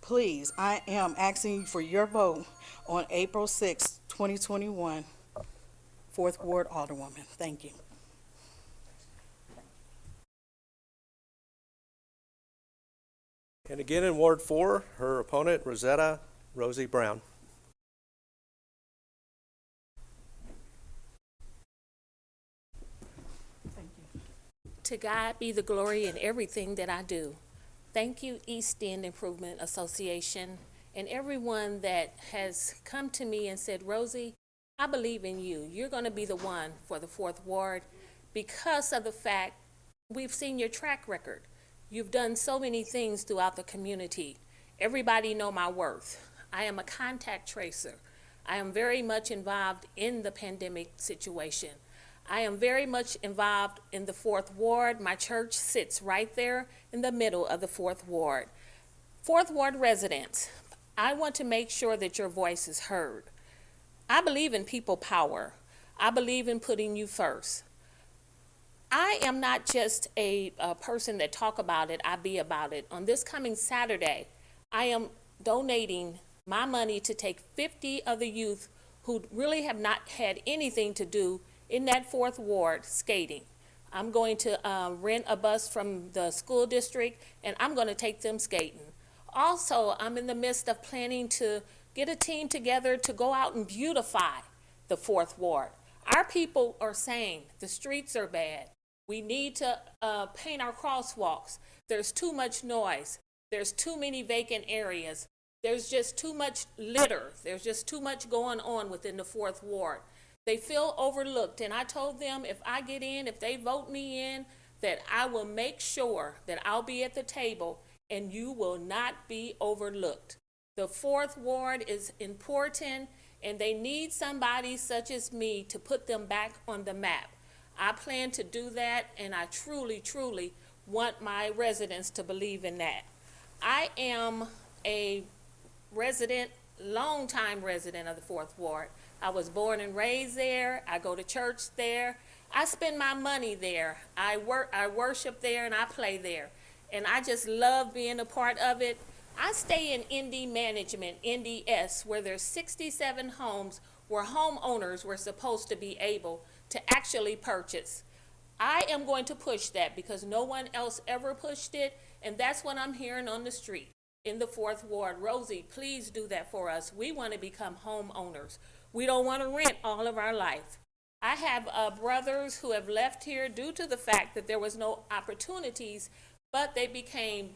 Please, I am asking for your vote on April 6, 2021, 4th Ward Alderwoman. Thank you. And again in Ward 4, her opponent, Rosetta Rosie Brown. To God be the glory in everything that I do. Thank you, East End Improvement Association, and everyone that has come to me and said, Rosie, I believe in you. You're going to be the one for the 4th Ward because of the fact we've seen your track record. You've done so many things throughout the community. Everybody know my worth. I am a contact tracer. I am very much involved in the pandemic situation. I am very much involved in the 4th Ward. My church sits right there in the middle of the 4th Ward. 4th Ward residents, I want to make sure that your voice is heard. I believe in people power. I believe in putting you first. I am not just a person that talk about it, I be about it. On this coming Saturday, I am donating my money to take 50 of the youth who really have not had anything to do in that 4th Ward skating. I'm going to rent a bus from the school district and I'm going to take them skating. Also, I'm in the midst of planning to get a team together to go out and beautify the 4th Ward. Our people are saying the streets are bad. We need to paint our crosswalks. There's too much noise. There's too many vacant areas. There's just too much litter. There's just too much going on within the 4th Ward. They feel overlooked, and I told them if I get in, if they vote me in, that I will make sure that I'll be at the table and you will not be overlooked. The 4th Ward is important, and they need somebody such as me to put them back on the map. I plan to do that, and I truly, truly want my residents to believe in that. I am a resident, longtime resident of the 4th Ward. I was born and raised there. I go to church there. I spend my money there. I worship there, and I play there. And I just love being a part of it. I stay in ND Management, NDS, where there's 67 homes where homeowners were supposed to be able to actually purchase. I am going to push that because no one else ever pushed it, and that's what I'm hearing on the street in the 4th Ward. Rosie, please do that for us. We want to become homeowners. We don't want to rent all of our life. I have brothers who have left here due to the fact that there was no opportunities, but they became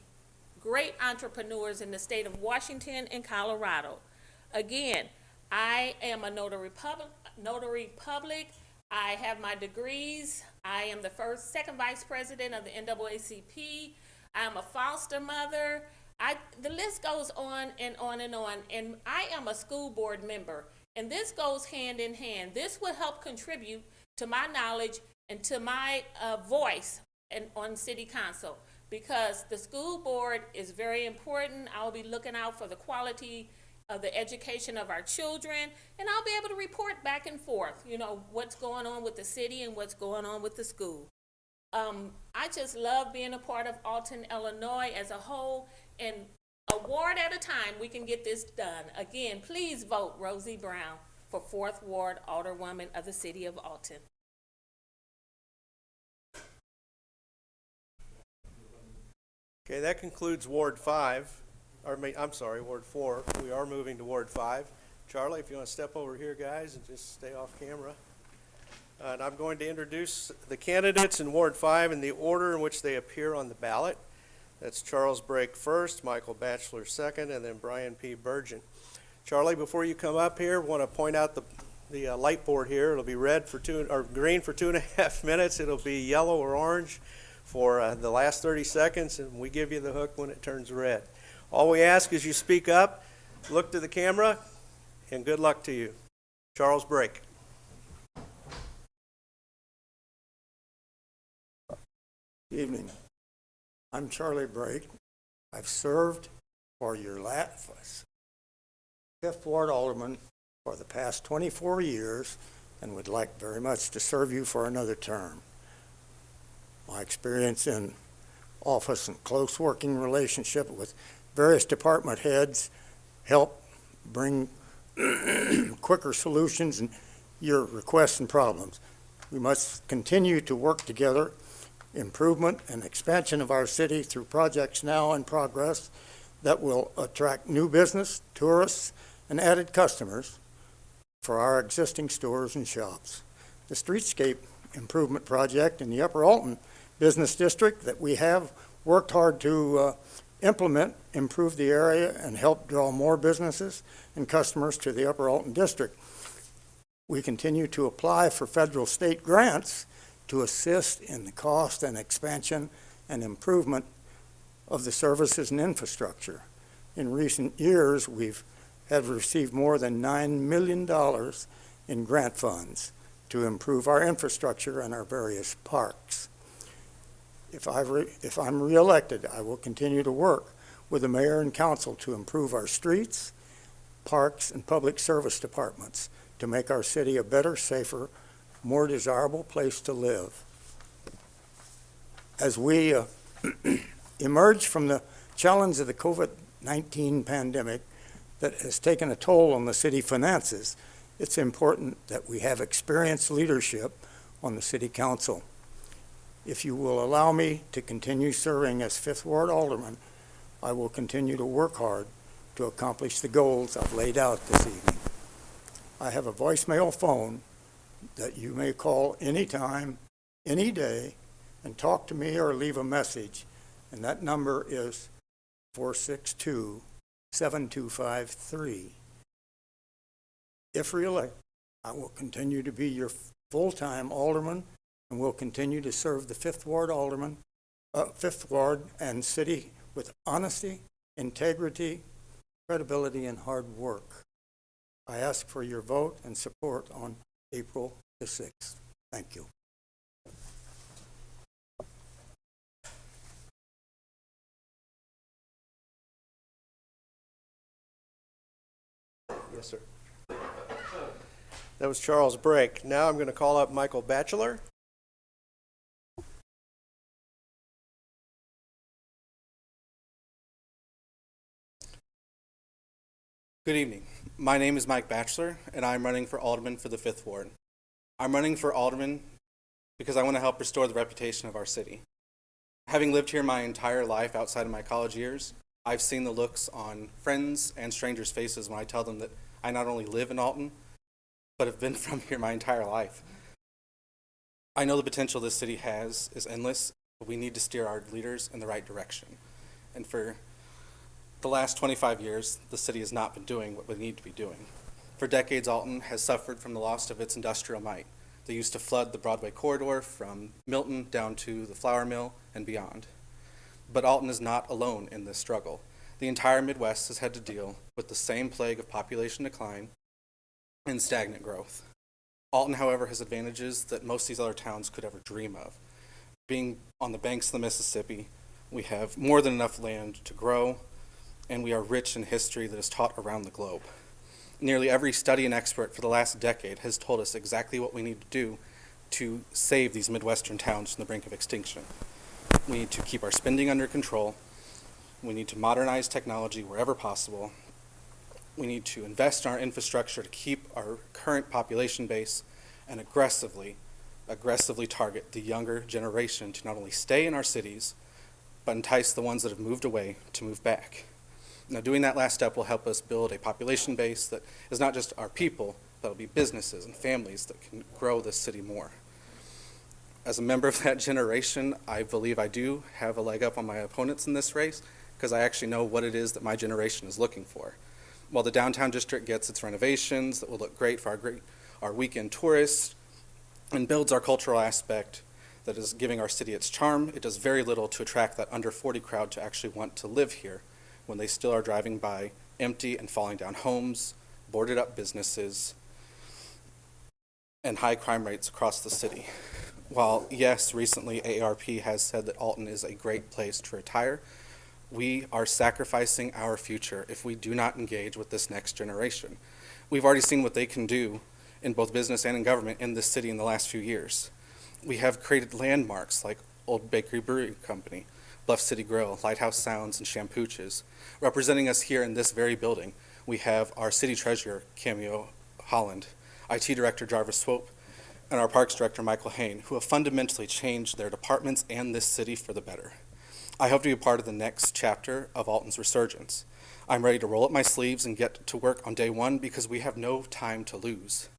great entrepreneurs in the state of Washington and Colorado. Again, I am a notary public. I have my degrees. I am the second vice president of the NAACP. I am a foster mother. The list goes on and on and on. And I am a school board member. And this goes hand in hand. This will help contribute to my knowledge and to my voice on city council, because the school board is very important. I'll be looking out for the quality the education of our children, and I'll be able to report back and forth, you know, what's going on with the city and what's going on with the school. I just love being a part of Alton, Illinois as a whole, and a ward at a time, we can get this done. Again, please vote Rosie Brown for 4th Ward Alderwoman of the City of Alton. Okay, that concludes Ward 5. Ward 4. We are moving to Ward 5. Charlie, if you want to step over here, guys, and just stay off camera. And I'm going to introduce the candidates in Ward 5 in the order in which they appear on the ballot. That's Charles Brake first, Michael Batchelor second, and then Brian P. Burgeon. Charlie, before you come up here, I want to point out the light board here. It'll be green for 2.5 minutes. It'll be yellow or orange for the last 30 seconds, and we give you the hook when it turns red. All we ask is you speak up, look to the camera, and good luck to you. Charles Brake. Good evening. I'm Charlie Brake. I've served for your 5th Ward Alderman for the past 24 years and would like very much to serve you for another term. My experience in office and close working relationship with various department heads help bring quicker solutions and your requests and problems. We must continue to work together, improvement and expansion of our city through projects now in progress that will attract new business, tourists, and added customers for our existing stores and shops. The streetscape improvement project in the Upper Alton Business District that we have worked hard to implement, improve the area, and help draw more businesses and customers to the Upper Alton District. We continue to apply for federal state grants to assist in the cost and expansion and improvement of the services and infrastructure. In recent years, have received more than $9 million in grant funds to improve our infrastructure and our various parks. If I'm reelected, I will continue to work with the mayor and council to improve our streets, parks, and public service departments to make our city a better, safer, more desirable place to live. As we emerge from the challenge of the COVID-19 pandemic that has taken a toll on the city finances, it's important that we have experienced leadership on the city council. If you will allow me to continue serving as 5th Ward Alderman, I will continue to work hard to accomplish the goals I've laid out this evening. I have a voicemail phone that you may call anytime, any day, and talk to me or leave a message, and that number is 462-7253. If reelected, I will continue to be your full-time alderman and will continue to serve the 5th Ward and city with honesty, integrity, credibility, and hard work. I ask for your vote and support on April the 6th. Thank you. Yes, sir. That was Charles Brake. Now I'm going to call up Michael Batchelor. Good evening. My name is Mike Batchelor, and I'm running for Alderman for the 5th Ward. I'm running for Alderman because I want to help restore the reputation of our city. Having lived here my entire life outside of my college years, I've seen the looks on friends and strangers' faces when I tell them that I not only live in Alton, but have been from here my entire life. I know the potential this city has is endless, but we need to steer our leaders in the right direction. And for the last 25 years, the city has not been doing what we need to be doing. For decades, Alton has suffered from the loss of its industrial might. They used to flood the Broadway corridor from Milton down to the flour mill and beyond. But Alton is not alone in this struggle. The entire Midwest has had to deal with the same plague of population decline and stagnant growth. Alton, however, has advantages that most of these other towns could ever dream of. Being on the banks of the Mississippi, we have more than enough land to grow and we are rich in history that is taught around the globe. Nearly every study and expert for the last decade has told us exactly what we need to do to save these Midwestern towns from the brink of extinction. We need to keep our spending under control. We need to modernize technology wherever possible. We need to invest in our infrastructure to keep our current population base and aggressively target the younger generation to not only stay in our cities, but entice the ones that have moved away to move back. Now, doing that last step will help us build a population base that is not just our people, but will be businesses and families that can grow this city more. As a member of that generation, I believe I do have a leg up on my opponents in this race because I actually know what it is that my generation is looking for. While the downtown district gets its renovations that will look great for our weekend tourists and builds our cultural aspect that is giving our city its charm, it does very little to attract that under 40 crowd to actually want to live here when they still are driving by empty and falling down homes, boarded up businesses, and high crime rates across the city. While, yes, recently AARP has said that Alton is a great place to retire, we are sacrificing our future if we do not engage with this next generation. We've already seen what they can do in both business and in government in this city in the last few years. We have created landmarks like Old Bakery Brewing Company, Bluff City Grill, Lighthouse Sounds, and Shampooches. Representing us here in this very building, we have our city treasurer, Cameo Holland, IT director, Jarvis Swope, and our parks director, Michael Hain, who have fundamentally changed their departments and this city for the better. I hope to be a part of the next chapter of Alton's resurgence. I'm ready to roll up my sleeves and get to work on day one because we have no time to lose.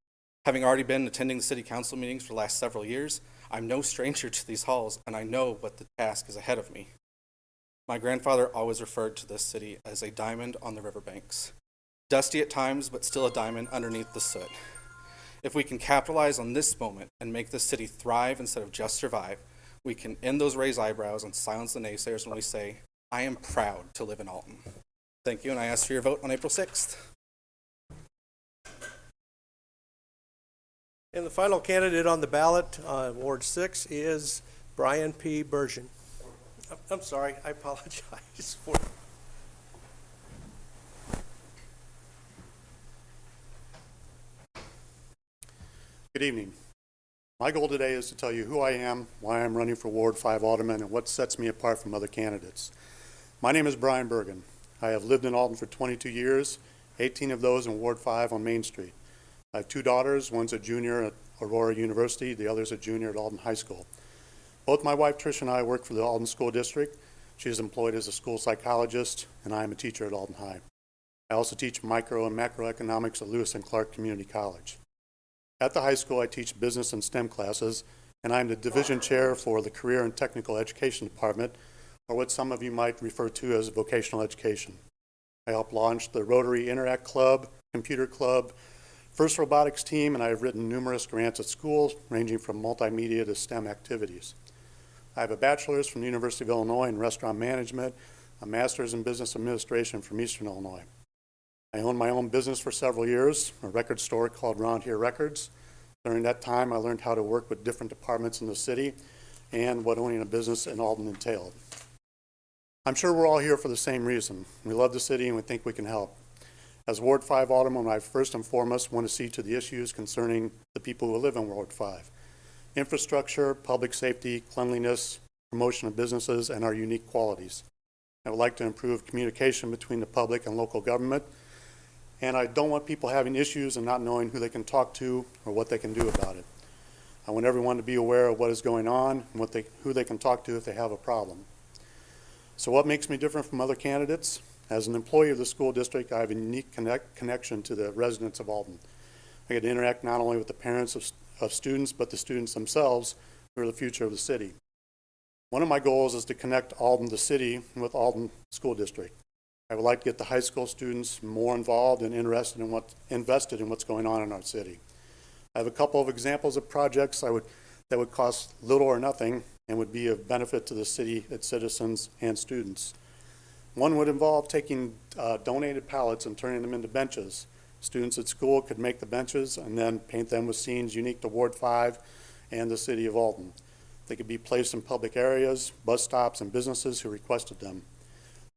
Having already been attending the city council meetings for the last several years, I'm no stranger to these halls, and I know what the task is ahead of me. My grandfather always referred to this city as a diamond on the riverbanks. Dusty at times, but still a diamond underneath the soot. If we can capitalize on this moment and make this city thrive instead of just survive, we can end those raised eyebrows and silence the naysayers when we say, I am proud to live in Alton. Thank you, and I ask for your vote on April 6th. And the final candidate on the ballot, Ward 6, is Brian P. Bergen. I'm sorry, I apologize for. Good evening. My goal today is to tell you who I am, why I'm running for Ward 5 Alderman, and what sets me apart from other candidates. My name is Brian Bergen. I have lived in Alton for 22 years, 18 of those in Ward 5 on Main Street. I have two daughters, one's a junior at Aurora University, the other's a junior at Alton High School. Both my wife Trish and I work for the Alton School District. She is employed as a school psychologist, and I am a teacher at Alton High. I also teach micro and macroeconomics at Lewis and Clark Community College. At the high school, I teach business and STEM classes, and I'm the division chair for the Career and Technical Education Department, or what some of you might refer to as vocational education. I helped launch the Rotary Interact Club, Computer Club, First Robotics Team, and I have written numerous grants at schools, ranging from multimedia to STEM activities. I have a bachelor's from the University of Illinois in restaurant management, a master's in business administration from Eastern Illinois. I owned my own business for several years, a record store called Round Here Records. During that time, I learned how to work with different departments in the city and what owning a business in Alton entailed. I'm sure we're all here for the same reason. We love the city and we think we can help. As Ward 5 Alderman, I first and foremost want to see to the issues concerning the people who live in Ward 5. Infrastructure, public safety, cleanliness, promotion of businesses, and our unique qualities. I would like to improve communication between the public and local government, and I don't want people having issues and not knowing who they can talk to or what they can do about it. I want everyone to be aware of what is going on and who they can talk to if they have a problem. So what makes me different from other candidates? As an employee of the school district, I have a unique connection to the residents of Alton. I get to interact not only with the parents of students, but the students themselves who are the future of the city. One of my goals is to connect Alton, the city, with Alton School District. I would like to get the high school students more involved and invested in what's going on in our city. I have a couple of examples of projects that would cost little or nothing and would be of benefit to the city, its citizens, and students. One would involve taking donated pallets and turning them into benches. Students at school could make the benches and then paint them with scenes unique to Ward 5 and the city of Alton. They could be placed in public areas, bus stops, and businesses who requested them.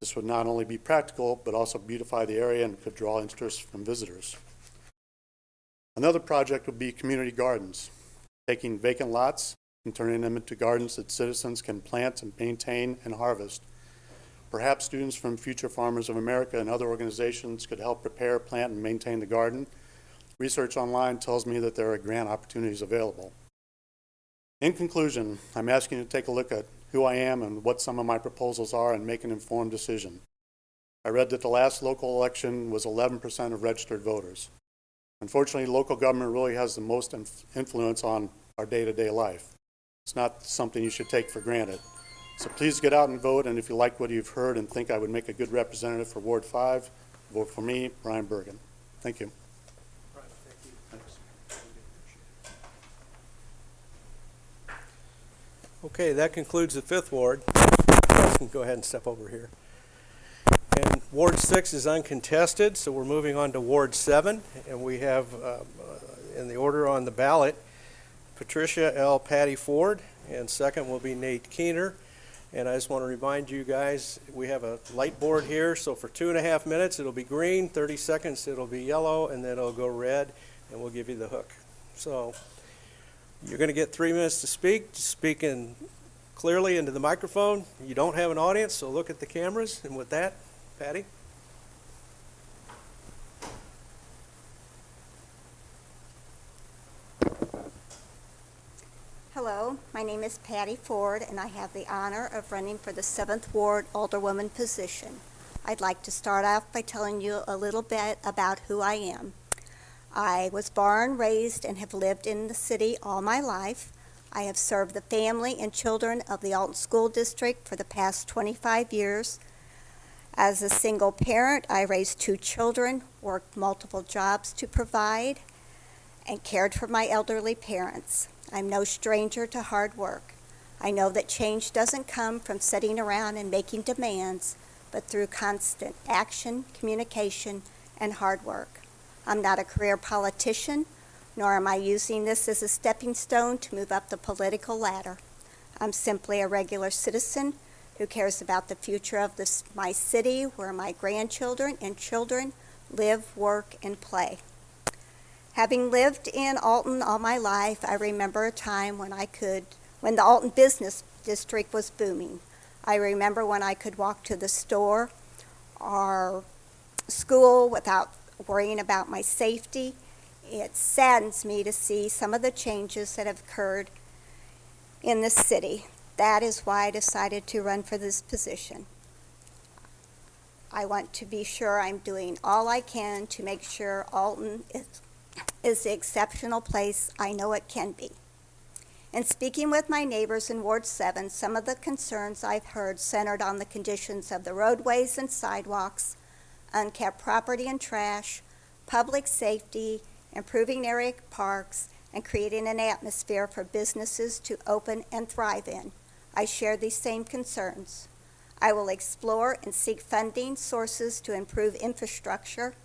This would not only be practical, but also beautify the area and could draw interest from visitors. Another project would be community gardens, taking vacant lots and turning them into gardens that citizens can plant and maintain and harvest. Perhaps students from Future Farmers of America and other organizations could help prepare, plant, and maintain the garden. Research online tells me that there are grant opportunities available. In conclusion, I'm asking you to take a look at who I am and what some of my proposals are and make an informed decision. I read that the last local election was 11% of registered voters. Unfortunately, local government really has the most influence on our day-to-day life. It's not something you should take for granted. So please get out and vote, and if you like what you've heard and think I would make a good representative for Ward 5, vote for me, Brian Bergen. Thank you. Okay, that concludes the 5th Ward. You can go ahead and step over here. And Ward 6 is uncontested, so we're moving on to Ward 7. And we have, in the order on the ballot, Patricia L. Patty Ford, and second will be Nate Keener. And I just want to remind you guys, we have a light board here, so for 2.5 minutes it'll be green, 30 seconds it'll be yellow, and then it'll go red, and we'll give you the hook. So you're going to get 3 minutes to speak. Just speak in clearly into the microphone. You don't have an audience, so look at the cameras. And with that, Patty. Hello, my name is Patty Ford, and I have the honor of running for the 7th Ward Alderwoman position. I'd like to start off by telling you a little bit about who I am. I was born, raised, and have lived in the city all my life. I have served the family and children of the Alton School District for the past 25 years. As a single parent, I raised 2 children, worked multiple jobs to provide, and cared for my elderly parents. I'm no stranger to hard work. I know that change doesn't come from sitting around and making demands, but through constant action, communication, and hard work. I'm not a career politician, nor am I using this as a stepping stone to move up the political ladder. I'm simply a regular citizen who cares about the future of my city, where my grandchildren and children live, work, and play. Having lived in Alton all my life, I remember a time when the Alton Business District was booming. I remember when I could walk to the store or school without worrying about my safety. It saddens me to see some of the changes that have occurred in the city. That is why I decided to run for this position. I want to be sure I'm doing all I can to make sure Alton is the exceptional place I know it can be. In speaking with my neighbors in Ward 7, some of the concerns I've heard centered on the conditions of the roadways and sidewalks, unkept property and trash, public safety, improving area parks, and creating an atmosphere for businesses to open and thrive in. I share these same concerns. I will explore and seek funding sources to improve infrastructure.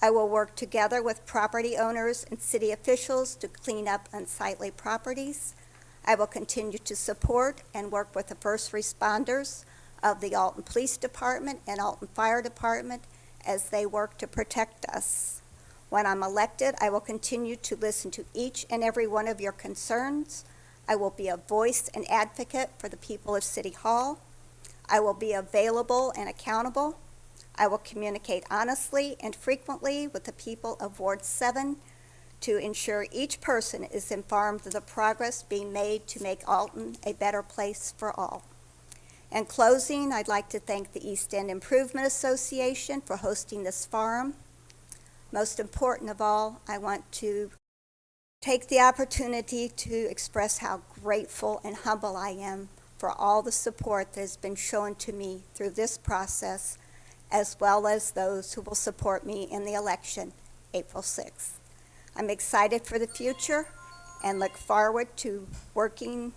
I will work together with property owners and city officials to clean up unsightly properties. I will continue to support and work with the first responders of the Alton Police Department and Alton Fire Department as they work to protect us. When I'm elected, I will continue to listen to each and every one of your concerns. I will be a voice and advocate for the people of City Hall. I will be available and accountable. I will communicate honestly and frequently with the people of Ward 7 to ensure each person is informed of the progress being made to make Alton a better place for all. In closing, I'd like to thank the East End Improvement Association for hosting this forum. Most important of all, I want to take the opportunity to express how grateful and humble I am for all the support that has been shown to me through this process, as well as those who will support me in the election, April 6th. I'm excited for the future and look forward to working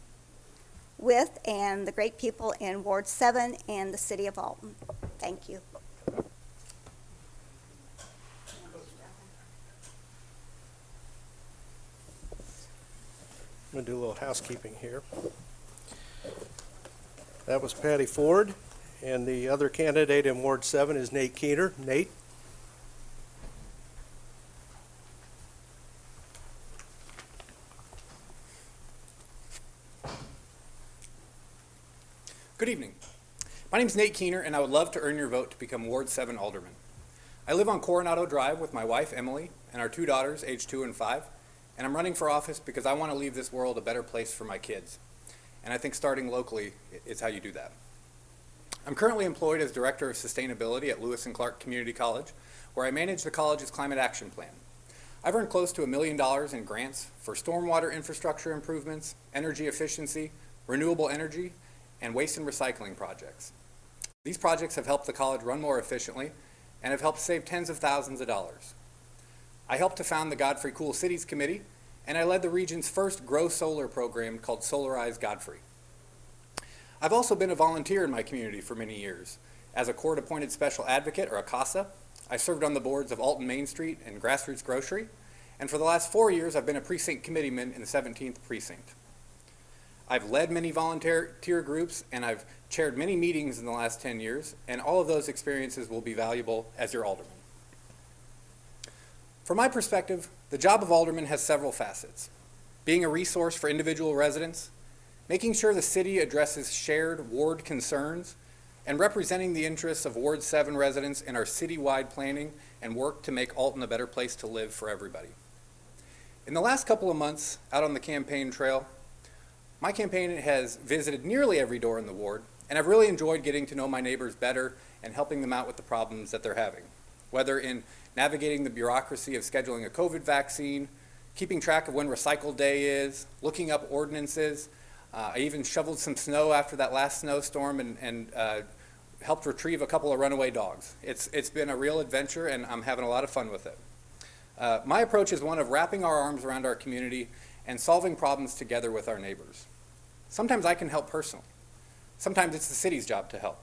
with and the great people in Ward 7 and the City of Alton. Thank you. I'm going to do a little housekeeping here. That was Patty Ford, And the other candidate in Ward 7 is Nate Keener. Nate? Good evening. My name is Nate Keener, and I would love to earn your vote to become Ward 7 Alderman. I live on Coronado Drive with my wife, Emily, and our 2 daughters, aged 2 and 5, and I'm running for office because I want to leave this world a better place for my kids. And I think starting locally is how you do that. I'm currently employed as Director of Sustainability at Lewis and Clark Community College, where I manage the college's climate action plan. I've earned close to $1 million in grants for stormwater infrastructure improvements, energy efficiency, renewable energy, and waste and recycling projects. These projects have helped the college run more efficiently and have helped save tens of thousands of dollars. I helped to found the Godfrey Cool Cities Committee, and I led the region's first Grow Solar program called Solarize Godfrey. I've also been a volunteer in my community for many years. As a court-appointed special advocate, or a CASA, I served on the boards of Alton Main Street and Grassroots Grocery, and for the last 4 years I've been a precinct committeeman in the 17th precinct. I've led many volunteer groups, and I've chaired many meetings in the last 10 years, and all of those experiences will be valuable as your alderman. From my perspective, the job of alderman has several facets: being a resource for individual residents, making sure the city addresses shared ward concerns, and representing the interests of Ward 7 residents in our citywide planning and work to make Alton a better place to live for everybody. In the last couple of months out on the campaign trail, my campaign has visited nearly every door in the ward, and I've really enjoyed getting to know my neighbors better and helping them out with the problems that they're having, whether in navigating the bureaucracy of scheduling a COVID vaccine, keeping track of when recycle day is, looking up ordinances. I even shoveled some snow after that last snowstorm and helped retrieve a couple of runaway dogs. It's been a real adventure, and I'm having a lot of fun with it. My approach is one of wrapping our arms around our community and solving problems together with our neighbors. Sometimes I can help personally. Sometimes it's the city's job to help.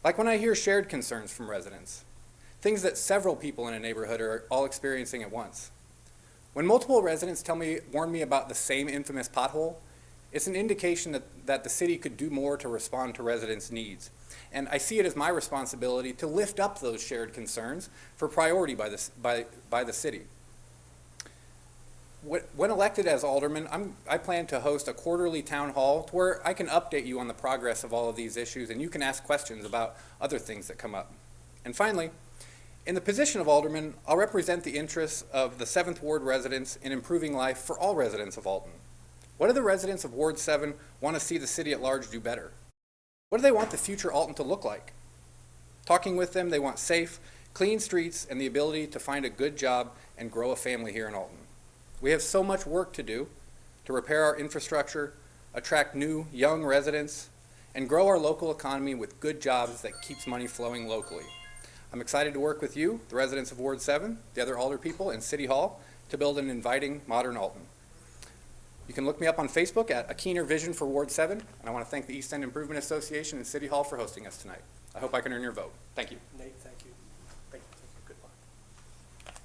Like when I hear shared concerns from residents, things that several people in a neighborhood are all experiencing at once. When multiple residents warn me about the same infamous pothole, it's an indication that the city could do more to respond to residents' needs. And I see it as my responsibility to lift up those shared concerns for priority by the city. When elected as alderman, I plan to host a quarterly town hall where I can update you on the progress of all of these issues, and you can ask questions about other things that come up. And finally, in the position of alderman, I'll represent the interests of the 7th Ward residents in improving life for all residents of Alton. What do the residents of Ward 7 want to see the city at large do better? What do they want the future Alton to look like? Talking with them, they want safe, clean streets and the ability to find a good job and grow a family here in Alton. We have so much work to do to repair our infrastructure, attract new, young residents, and grow our local economy with good jobs that keeps money flowing locally. I'm excited to work with you, the residents of Ward 7, the other alder people, and City Hall to build an inviting, modern Alton. You can look me up on Facebook at A Keener Vision for Ward 7, and I want to thank the East End Improvement Association and City Hall for hosting us tonight. I hope I can earn your vote. Thank you. Nate, thank you. Thank you. Good luck.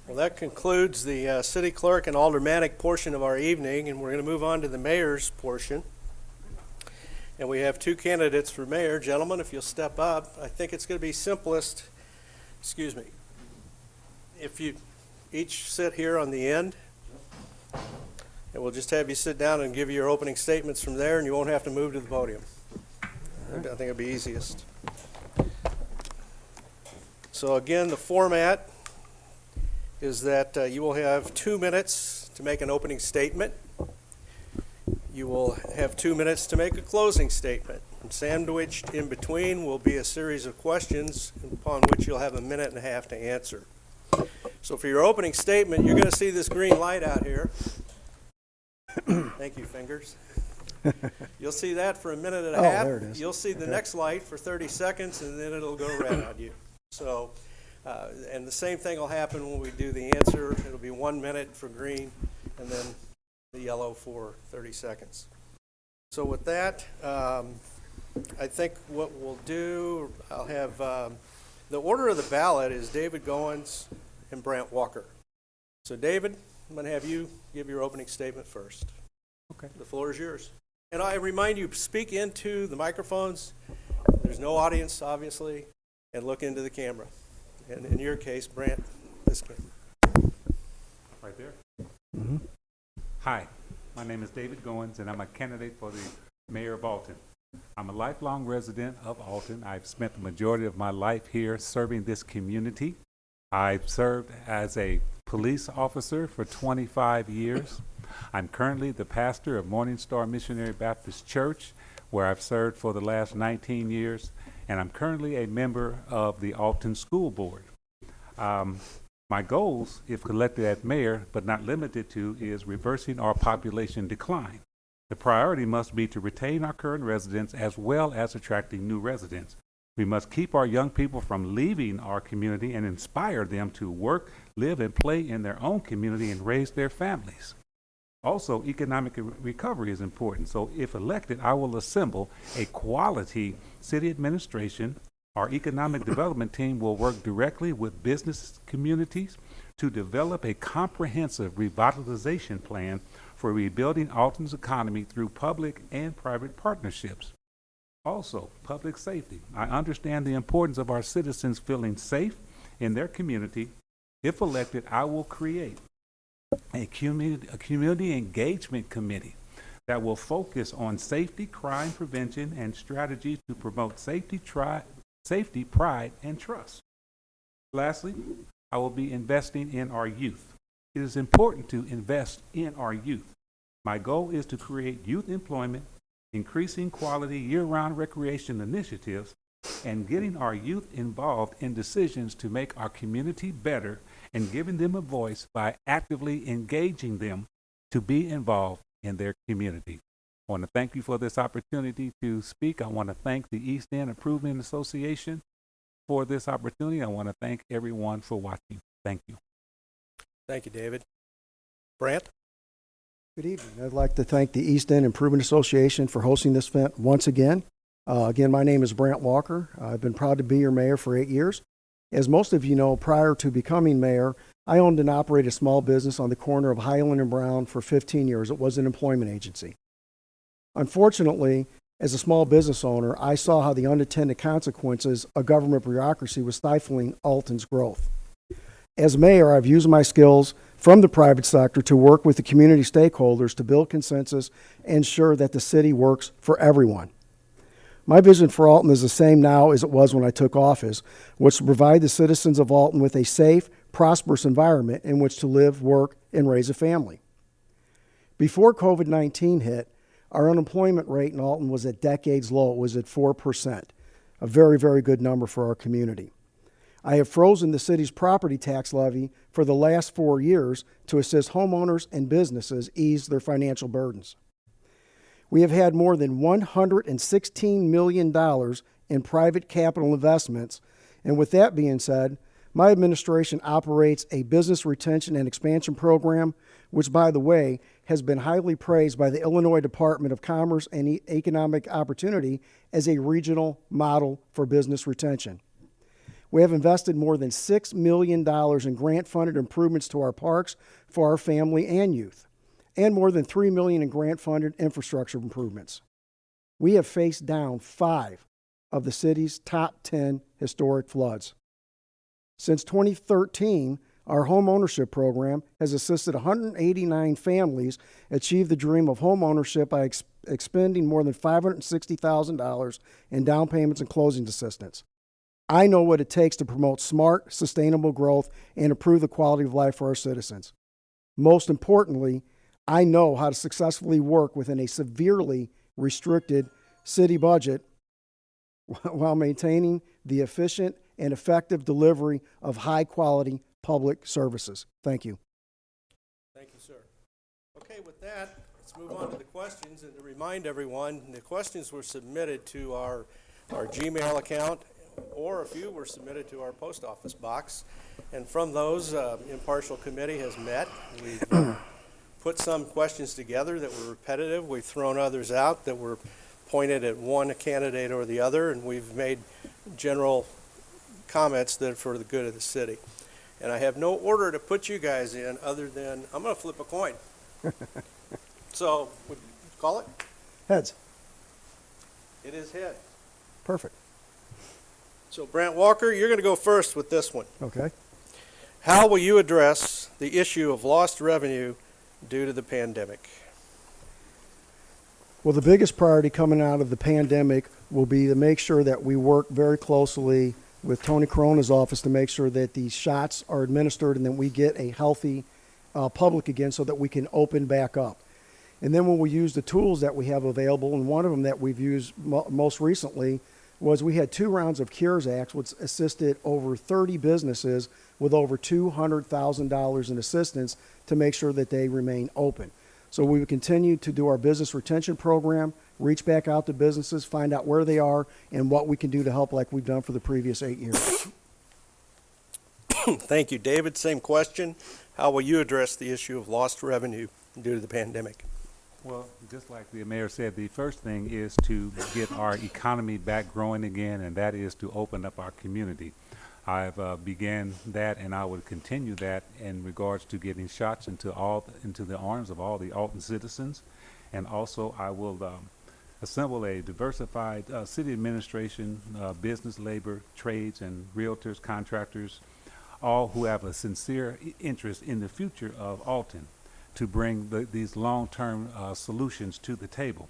Well, that concludes the city clerk and aldermanic portion of our evening, and we're going to move on to the mayor's portion. And we have 2 candidates for mayor. Gentlemen, if you'll step up. I think it's going to be simplest, if you each sit here on the end, and we'll just have you sit down and give your opening statements from there, and you won't have to move to the podium. I think it'll be easiest. So again, the format is that you will have 2 minutes to make an opening statement. You will have 2 minutes to make a closing statement. And sandwiched in between will be a series of questions upon which you'll have 1.5 minutes to answer. So for your opening statement, you're going to see this green light out here. Thank you, fingers. You'll see that for 1.5 minutes. There it is. You'll see the next light for 30 seconds, and then it'll go red on you. So, and the same thing will happen when we do the answer. It'll be 1 minute for green, and then the yellow for 30 seconds. So with that, I think what we'll do, I'll have, the order of the ballot is David Goins and Brant Walker. So David, I'm going to have you give your opening statement first. Okay. The floor is yours. And I remind you, speak into the microphones. there's no audience, obviously, and look into the camera. And in your case, Brant, this camera. Right there. Hi, my name is David Goins, and I'm a candidate for the mayor of Alton. I'm a lifelong resident of Alton. I've spent the majority of my life here serving this community. I've served as a police officer for 25 years. I'm currently the pastor of Morning Star Missionary Baptist Church, where I've served for the last 19 years, and I'm currently a member of the Alton School Board. My goals, if elected as mayor, but not limited to, is reversing our population decline. The priority must be to retain our current residents as well as attracting new residents. We must keep our young people from leaving our community and inspire them to work, live, and play in their own community and raise their families. Also, economic recovery is important. So if elected, I will assemble a quality city administration. Our economic development team will work directly with business communities to develop a comprehensive revitalization plan for rebuilding Alton's economy through public and private partnerships. Also, public safety. I understand the importance of our citizens feeling safe in their community. If elected, I will create a community engagement committee that will focus on safety, crime prevention, and strategies to promote safety, pride, and trust. Lastly, I will be investing in our youth. It is important to invest in our youth. My goal is to create youth employment, increasing quality year-round recreation initiatives, and getting our youth involved in decisions to make our community better and giving them a voice by actively engaging them to be involved in their community. I want to thank you for this opportunity to speak. I want to thank the East End Improvement Association for this opportunity. I want to thank everyone for watching. Thank you. Thank you, David. Brant? Good evening. I'd like to thank the East End Improvement Association for hosting this event once again. Again, my name is Brant Walker. I've been proud to be your mayor for 8 years. As most of you know, prior to becoming mayor, I owned and operated a small business on the corner of Highland and Brown for 15 years. It was an employment agency. Unfortunately, as a small business owner, I saw how the unintended consequences of government bureaucracy was stifling Alton's growth. As mayor, I've used my skills from the private sector to work with the community stakeholders to build consensus and ensure that the city works for everyone. My vision for Alton is the same now as it was when I took office, which is to provide the citizens of Alton with a safe, prosperous environment in which to live, work, and raise a family. Before COVID-19 hit, our unemployment rate in Alton was at decades low. It was at 4%, a very, very good number for our community. I have frozen the city's property tax levy for the last 4 years to assist homeowners and businesses ease their financial burdens. We have had more than $116 million in private capital investments, and with that being said, my administration operates a business retention and expansion program, which, by the way, has been highly praised by the Illinois Department of Commerce and Economic Opportunity as a regional model for business retention. We have invested more than $6 million in grant-funded improvements to our parks for our family and youth, and more than $3 million in grant-funded infrastructure improvements. We have faced down 5 of the city's top 10 historic floods. Since 2013, our home ownership program has assisted 189 families achieve the dream of home ownership by expending more than $560,000 in down payments and closing assistance. I know what it takes to promote smart, sustainable growth and improve the quality of life for our citizens. Most importantly, I know how to successfully work within a severely restricted city budget while maintaining the efficient and effective delivery of high-quality public services. Thank you. Thank you, sir. Okay, with that, let's move on to the questions. And to remind everyone, the questions were submitted to our Gmail account, or a few were submitted to our post office box. And from those, impartial committee has met. We've put some questions together that were repetitive. We've thrown others out that were pointed at one candidate or the other, and we've made general comments that are for the good of the city. And I have no order to put you guys in other than I'm going to flip a coin. So, would you call it? Heads. It is head. Perfect. So Brant Walker, you're going to go first with this one. Okay. How will you address the issue of lost revenue due to the pandemic? Well, the biggest priority coming out of the pandemic will be to make sure that we work very closely with Tony Corona's office to make sure that these shots are administered and that we get a healthy public again so that we can open back up. And then when we use the tools that we have available, and one of them that we've used most recently was we had 2 rounds of Cures Acts, which assisted over 30 businesses with over $200,000 in assistance to make sure that they remain open. So we will continue to do our business retention program, reach back out to businesses, find out where they are and what we can do to help like we've done for the previous 8 years. Thank you, David. Same question. How will you address the issue of lost revenue due to the pandemic? Well, just like the mayor said, the first thing is to get our economy back growing again, and that is to open up our community. I've began that, and I will continue that in regards to getting shots into the arms of all the Alton citizens, and also I will assemble a diversified city administration, business, labor, trades, and realtors, contractors, all who have a sincere interest in the future of Alton, to bring these long-term solutions to the table.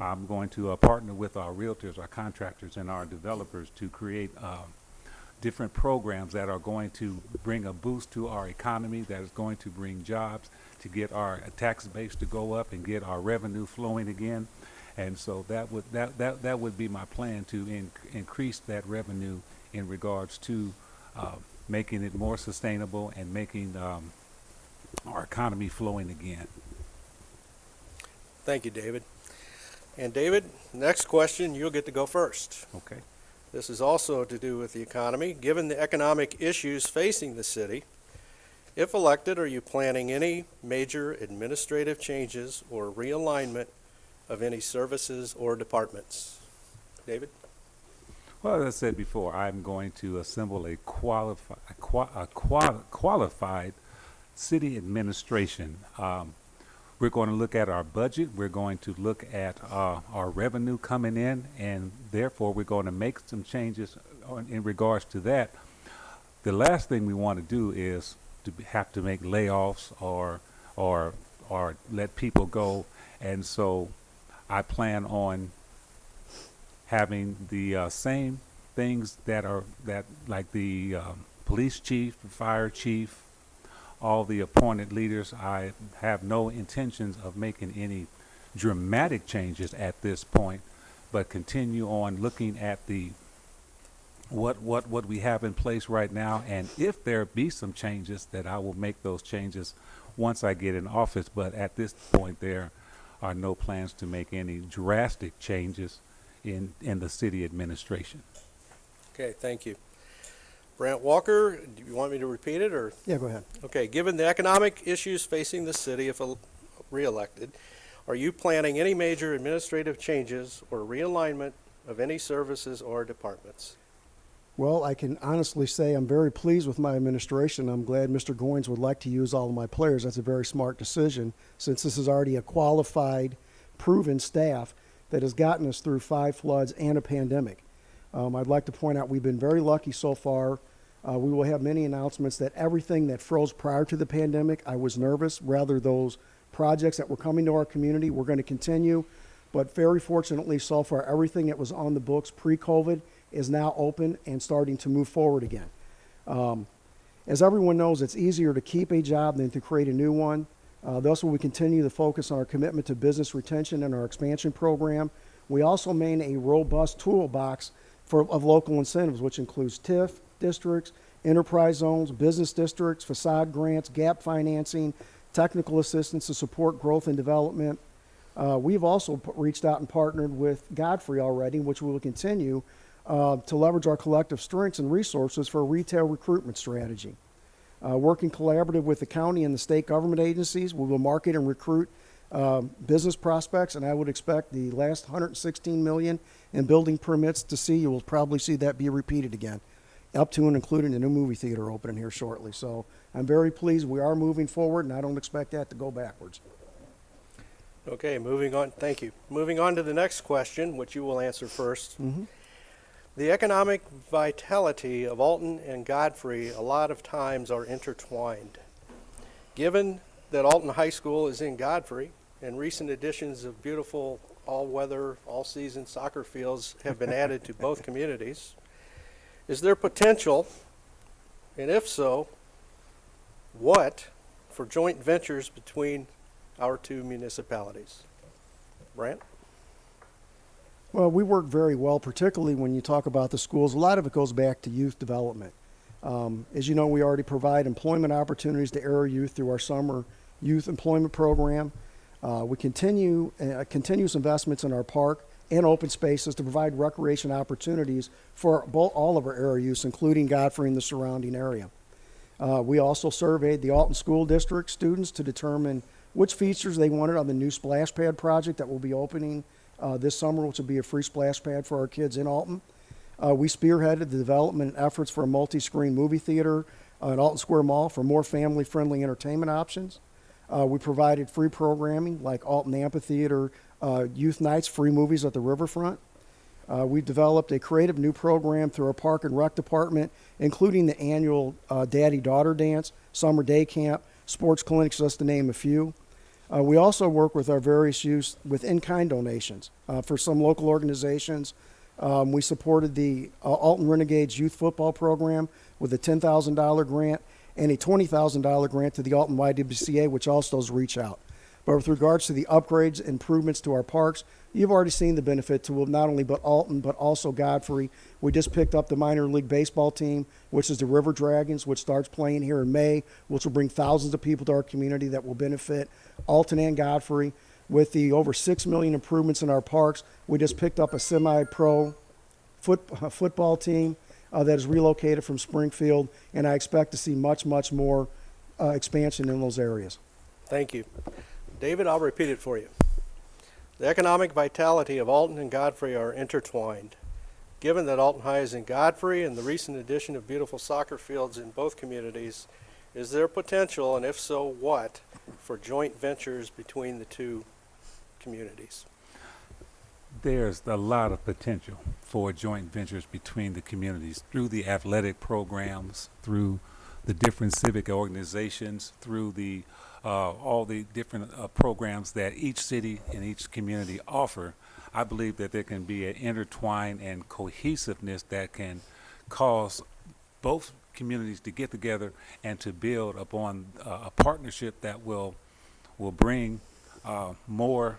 I'm going to partner with our realtors, our contractors, and our developers to create different programs that are going to bring a boost to our economy, that is going to bring jobs, to get our tax base to go up and get our revenue flowing again. And so that would be my plan, to increase that revenue in regards to making it more sustainable and making our economy flowing again. Thank you, David. And David, next question, you'll get to go first. Okay. This is also to do with the economy. Given the economic issues facing the city, if elected, are you planning any major administrative changes or realignment of any services or departments? David? Well, as I said before, I'm going to assemble a qualified city administration. We're going to look at our budget. We're going to look at our revenue coming in, and therefore we're going to make some changes in regards to that. The last thing we want to do is to have to make layoffs or let people go, and so I plan on having the same things that like the police chief, the fire chief, all the appointed leaders. I have no intentions of making any dramatic changes at this point, but continue on looking at the what we have in place right now, and if there be some changes, that I will make those changes once I get in office. But at this point, there are no plans to make any drastic changes in the city administration. Okay, thank you. Brant Walker, do you want me to repeat it, or? Yeah, go ahead. Okay, given the economic issues facing the city if reelected, are you planning any major administrative changes or realignment of any services or departments? Well, I can honestly say I'm very pleased with my administration. I'm glad Mr. Goins would like to use all of my players. That's a very smart decision, since this is already a qualified, proven staff that has gotten us through 5 floods and a pandemic. I'd like to point out we've been very lucky so far. We will have many announcements that everything that froze prior to the pandemic, I was nervous. Rather, those projects that were coming to our community, we're going to continue. But very fortunately, so far, everything that was on the books pre-COVID is now open and starting to move forward again. As everyone knows, it's easier to keep a job than to create a new one. Thus, we continue to focus on our commitment to business retention and our expansion program. We also maintain a robust toolbox of local incentives, which includes TIF districts, enterprise zones, business districts, facade grants, gap financing, technical assistance to support growth and development. We've also reached out and partnered with Godfrey already, which we will continue to leverage our collective strengths and resources for a retail recruitment strategy. Working collaborative with the county and the state government agencies, we will market and recruit business prospects, and I would expect the last $116 million in building permits to see, you will probably see that be repeated again, up to and including the new movie theater opening here shortly. So I'm very pleased. We are moving forward, and I don't expect that to go backwards. Okay, moving on. Thank you. Moving on to the next question, which you will answer first. The economic vitality of Alton and Godfrey a lot of times are intertwined. Given that Alton High School is in Godfrey and recent additions of beautiful all-weather, all-season soccer fields have been added to both communities, is there potential, and if so, what, for joint ventures between our two municipalities? Brant? Well, we work very well, particularly when you talk about the schools. A lot of it goes back to youth development. As you know, we already provide employment opportunities to area youth through our summer youth employment program. We continue continuous investments in our park and open spaces to provide recreation opportunities for all of our area youth, including Godfrey and the surrounding area. We also surveyed the Alton School District students to determine which features they wanted on the new splash pad project that will be opening this summer, which will be a free splash pad for our kids in Alton. We spearheaded the development efforts for a multi-screen movie theater at Alton Square Mall for more family-friendly entertainment options. We provided free programming like Alton Amphitheater, youth nights, free movies at the riverfront. We developed a creative new program through our Park and Rec department, including the annual Daddy-Daughter Dance, Summer Day Camp, sports clinics, just to name a few. We also work with our various youth with in-kind donations. For some local organizations, we supported the Alton Renegades Youth Football Program with a $10,000 grant and a $20,000 grant to the Alton YWCA, which also does reach out. But with regards to the upgrades, improvements to our parks, you've already seen the benefit to not only but Alton, but also Godfrey. We just picked up the minor league baseball team, which is the River Dragons, which starts playing here in May, which will bring thousands of people to our community that will benefit Alton and Godfrey. With the over 6 million improvements in our parks, we just picked up a semi-pro football team that is relocated from Springfield, and I expect to see much, much more expansion in those areas. Thank you. David, I'll repeat it for you. The economic vitality of Alton and Godfrey are intertwined. Given that Alton High is in Godfrey and the recent addition of beautiful soccer fields in both communities, is there potential, and if so, what, for joint ventures between the two communities? There's a lot of potential for joint ventures between the communities through the athletic programs, through the different civic organizations, through the all the different programs that each city and each community offer. I believe that there can be an intertwine and cohesiveness that can cause both communities to get together and to build upon a partnership that will bring more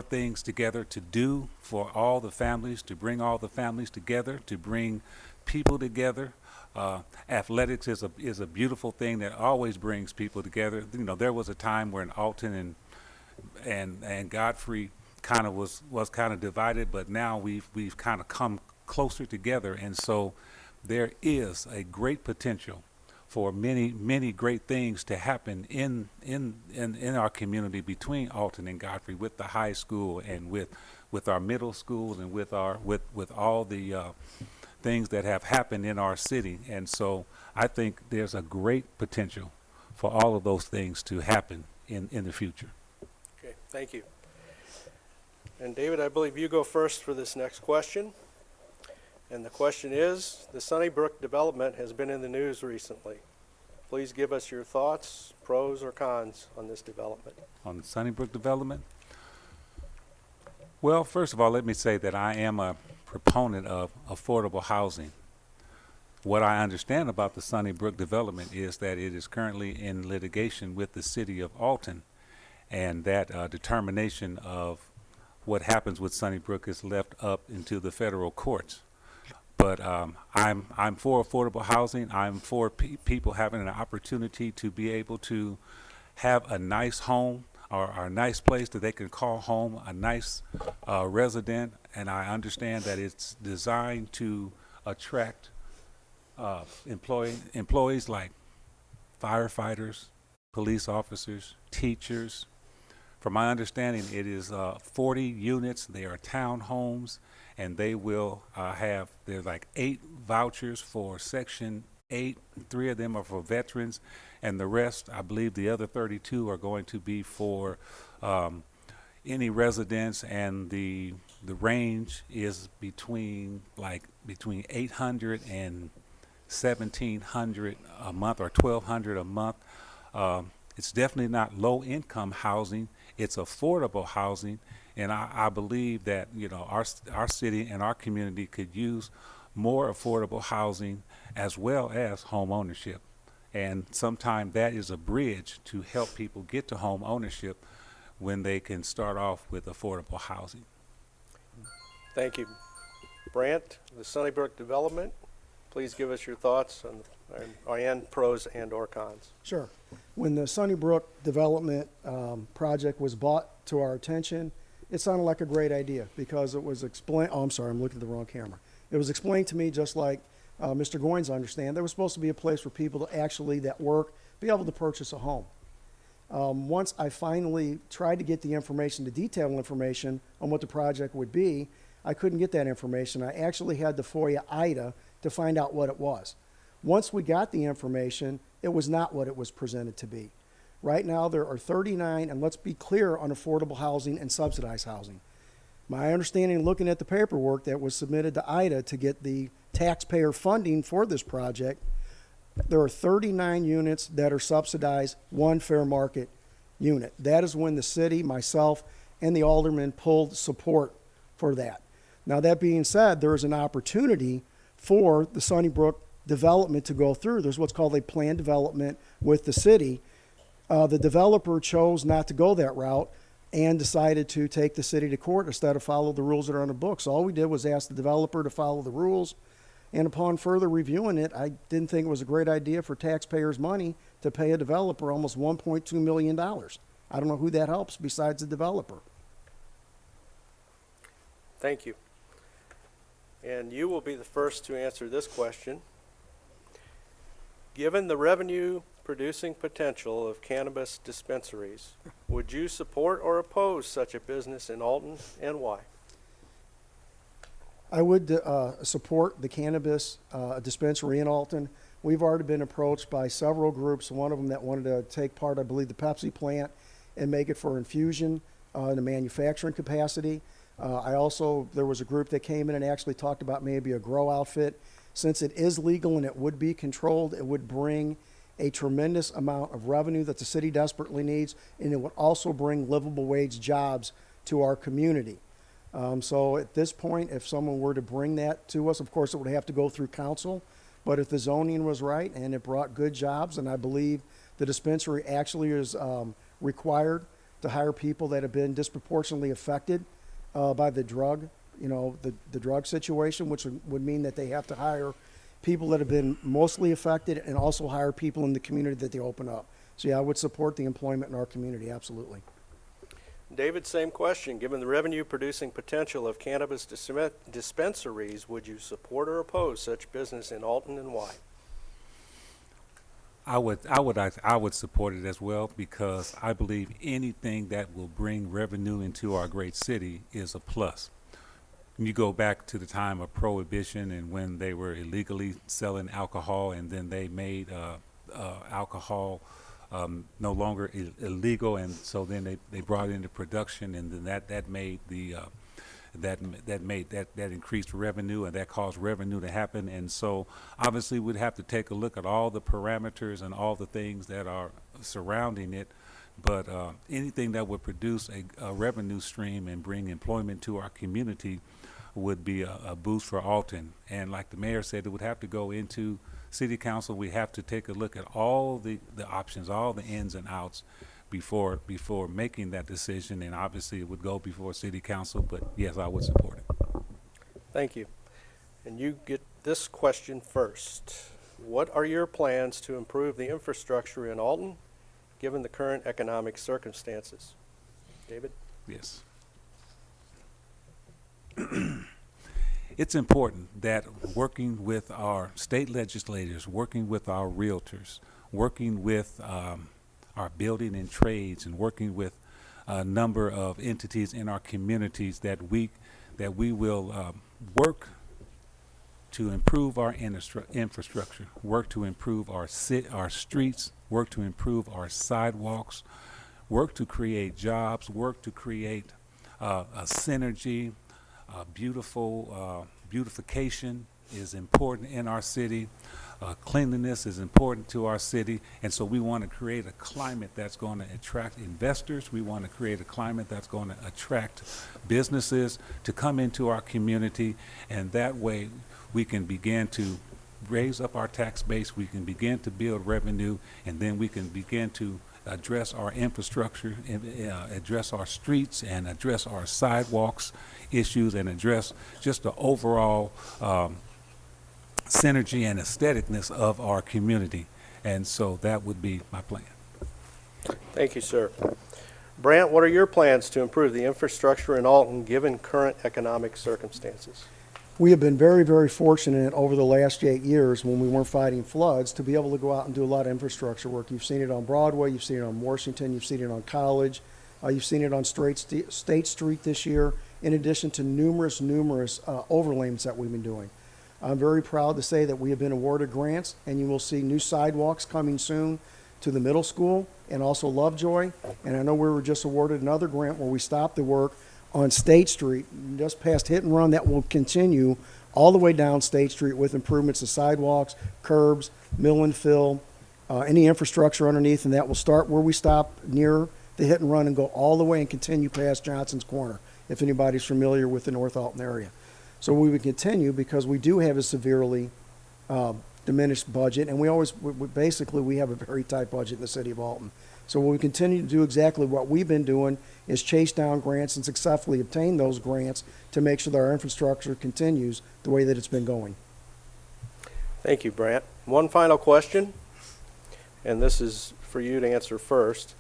things together to do for all the families, to bring all the families together, to bring people together. Athletics is a beautiful thing that always brings people together. You know, there was a time when Alton and Godfrey kind of was kind of divided, but now we've kind of come closer together, and so there is a great potential for many great things to happen in our community between Alton and Godfrey, with the high school and with our middle schools and with all the things that have happened in our city. And so I think there's a great potential for all of those things to happen in the future. Okay, thank you. And David, I believe you go first for this next question. And the question is, the Sunnybrook development has been in the news recently. Please give us your thoughts, pros or cons, on this development. On the Sunnybrook development? Well, first of all, let me say that I am a proponent of affordable housing. What I understand about the Sunnybrook development is that it is currently in litigation with the city of Alton, and that determination of what happens with Sunnybrook is left up into the federal courts. But I'm for affordable housing. I'm for people having an opportunity to be able to have a nice home or a nice place that they can call home, a nice resident. And I understand that it's designed to attract employees like firefighters, police officers, teachers. From my understanding, it is 40 units. They are townhomes, and they will there's like 8 vouchers for Section 8. 3 of them are for veterans, and the rest, I believe the other 32 are going to be for any residents and the the range is between 800 and 1,700 a month or 1,200 a month. It's definitely not low income housing. It's affordable housing, and I believe that our city and our community could use more affordable housing as well as home ownership. And sometimes that is a bridge to help people get to home ownership when they can start off with affordable housing. Thank you. Brant, the Sunnybrook development, please give us your thoughts on pros and or cons. Sure. When the Sunnybrook development project was brought to our attention, it sounded like a great idea because it was explained. Oh, I'm sorry, I'm looking at the wrong camera. It was explained to me just like Mr. Goins understand. There was supposed to be a place for people to actually that work be able to purchase a home. Once I finally tried to get the information, the detailed information on what the project would be, I couldn't get that information. I actually had to FOIA IDA to find out what it was. Once we got the information, it was not what it was presented to be. Right now, there are 39, and let's be clear on affordable housing and subsidized housing. My understanding, looking at the paperwork that was submitted to IDA to get the taxpayer funding for this project, there are 39 units that are subsidized, one fair market unit. That is when the city, myself, and the aldermen pulled support for that. Now, that being said, there is an opportunity for the Sunnybrook development to go through. There's what's called a planned development with the city. The developer chose not to go that route and decided to take the city to court instead of follow the rules that are on the books. All we did was ask the developer to follow the rules, and upon further reviewing it, I didn't think it was a great idea for taxpayers' money to pay a developer almost $1.2 million. I don't know who that helps besides the developer. Thank you. And you will be the first to answer this question. Given the revenue-producing potential of cannabis dispensaries, would you support or oppose such a business in Alton, and why? I would support the cannabis dispensary in Alton. We've already been approached by several groups, one of them that wanted to take part, I believe, the Pepsi plant and make it for infusion in a manufacturing capacity. There was a group that came in and actually talked about maybe a grow outfit. Since it is legal and it would be controlled, it would bring a tremendous amount of revenue that the city desperately needs, and it would also bring livable wage jobs to our community. So at this point, if someone were to bring that to us, of course, it would have to go through council. But if the zoning was right and it brought good jobs, and I believe the dispensary actually is required to hire people that have been disproportionately affected by the drug, the drug situation, which would mean that they have to hire people that have been mostly affected and also hire people in the community that they open up. So yeah, I would support the employment in our community, absolutely. David, same question. Given the revenue-producing potential of cannabis dispensaries, would you support or oppose such business in Alton, and why? I would support it as well, because I believe anything that will bring revenue into our great city is a plus. You go back to the time of Prohibition and when they were illegally selling alcohol, and then they made alcohol no longer illegal, and so then they brought into production, and then that made that increased revenue, and that caused revenue to happen. And so obviously we'd have to take a look at all the parameters and all the things that are surrounding it, but anything that would produce a revenue stream and bring employment to our community would be a boost for Alton. And like the mayor said, it would have to go into city council. We have to take a look at all the options, all the ins and outs before making that decision, and obviously it would go before city council, but yes, I would support it. Thank you. And you get this question first. What are your plans to improve the infrastructure in Alton, given the current economic circumstances? David? Yes. It's important that working with our state legislators, working with our realtors, working with our building and trades, and working with a number of entities in our communities, that we will work to improve our infrastructure, work to improve our streets, work to improve our sidewalks, work to create jobs, work to create a synergy, beautification is important in our city. Cleanliness is important to our city, and so we want to create a climate that's going to attract investors. We want to create a climate that's going to attract businesses to come into our community, and that way we can begin to raise up our tax base, we can begin to build revenue, and then we can begin to address our infrastructure, address our streets, and address our sidewalks issues, and address just the overall synergy and aestheticness of our community. And so that would be my plan. Thank you, sir. Brant, what are your plans to improve the infrastructure in Alton given current economic circumstances? We have been very, very fortunate over the last 8 years when we weren't fighting floods to be able to go out and do a lot of infrastructure work. You've seen it on Broadway, you've seen it on Washington, you've seen it on College, you've seen it on State Street this year, in addition to numerous overlays that we've been doing. I'm very proud to say that we have been awarded grants, and you will see new sidewalks coming soon to the middle school and also Lovejoy. And I know we were just awarded another grant where we stopped the work on State Street, just past Hit and Run, that will continue all the way down State Street with improvements to sidewalks, curbs, mill and fill, any infrastructure underneath, and that will start where we stop near the Hit and Run and go all the way and continue past Johnson's Corner, if anybody's familiar with the North Alton area. So we would continue because we do have a severely diminished budget, and we have a very tight budget in the city of Alton. So we continue to do exactly what we've been doing, is chase down grants and successfully obtain those grants to make sure that our infrastructure continues the way that it's been going. Thank you, Brant. One final question, and this is for you to answer first.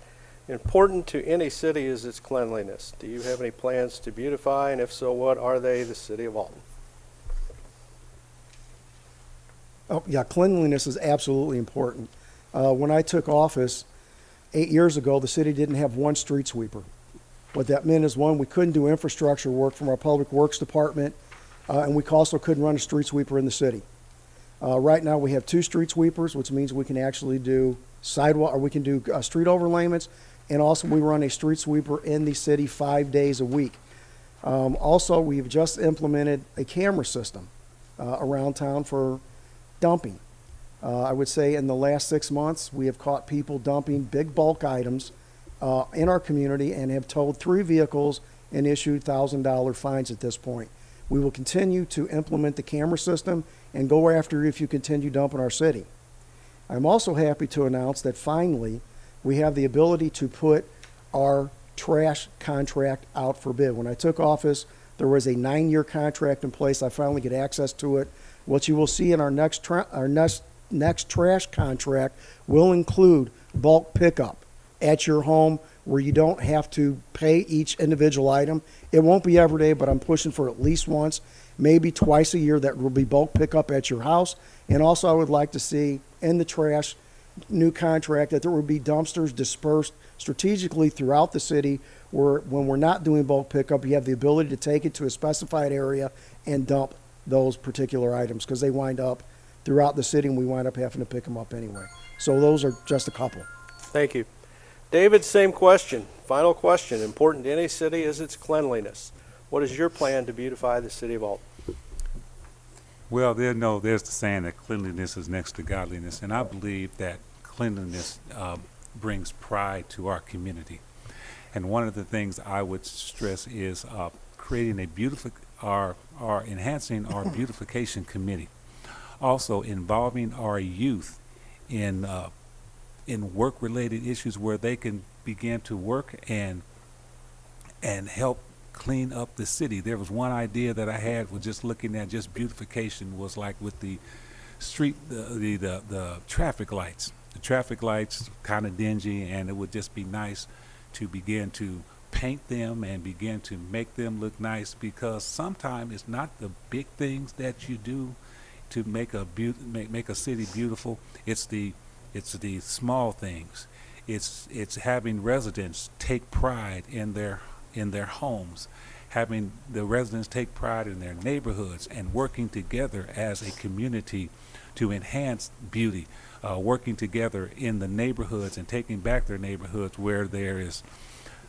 Important to any city is its cleanliness. Do you have any plans to beautify, and if so, what are they, the city of Alton? Oh, yeah, cleanliness is absolutely important. When I took office 8 years ago, the city didn't have one street sweeper. What that meant is, one, we couldn't do infrastructure work from our public works department, and we also couldn't run a street sweeper in the city. Right now, we have 2 street sweepers, which means we can actually do sidewalk, or we can do street overlayments, and also we run a street sweeper in the city 5 days a week. Also, we've just implemented a camera system around town for dumping. I would say in the last 6 months, we have caught people dumping big bulk items in our community and have towed 3 vehicles and issued $1,000 fines at this point. We will continue to implement the camera system and go after you if you continue dumping our city. I'm also happy to announce that finally we have the ability to put our trash contract out for bid. When I took office, there was a 9-year contract in place. I finally get access to it. What you will see in our next trash contract will include bulk pickup at your home, where you don't have to pay each individual item. It won't be every day, but I'm pushing for at least once, maybe twice a year, that will be bulk pickup at your house. And also I would like to see in the trash new contract that there will be dumpsters dispersed strategically throughout the city, where when we're not doing bulk pickup, you have the ability to take it to a specified area and dump those particular items, because they wind up throughout the city and we wind up having to pick them up anyway. So those are just a couple. Thank you. David, same question. Final question. Important to any city is its cleanliness. What is your plan to beautify the city of Alton? Well, there's the saying that cleanliness is next to godliness, and I believe that cleanliness brings pride to our community. And one of the things I would stress is creating enhancing our beautification committee. Also involving our youth in work-related issues where they can begin to work and help clean up the city. There was one idea that I had with just looking at just beautification, was like with the street, the traffic lights. The traffic lights kind of dingy, and it would just be nice to begin to paint them and begin to make them look nice, because sometimes it's not the big things that you do to make a city beautiful. It's the small things. It's having residents take pride in their homes, having the residents take pride in their neighborhoods, and working together as a community to enhance beauty, working together in the neighborhoods and taking back their neighborhoods where there is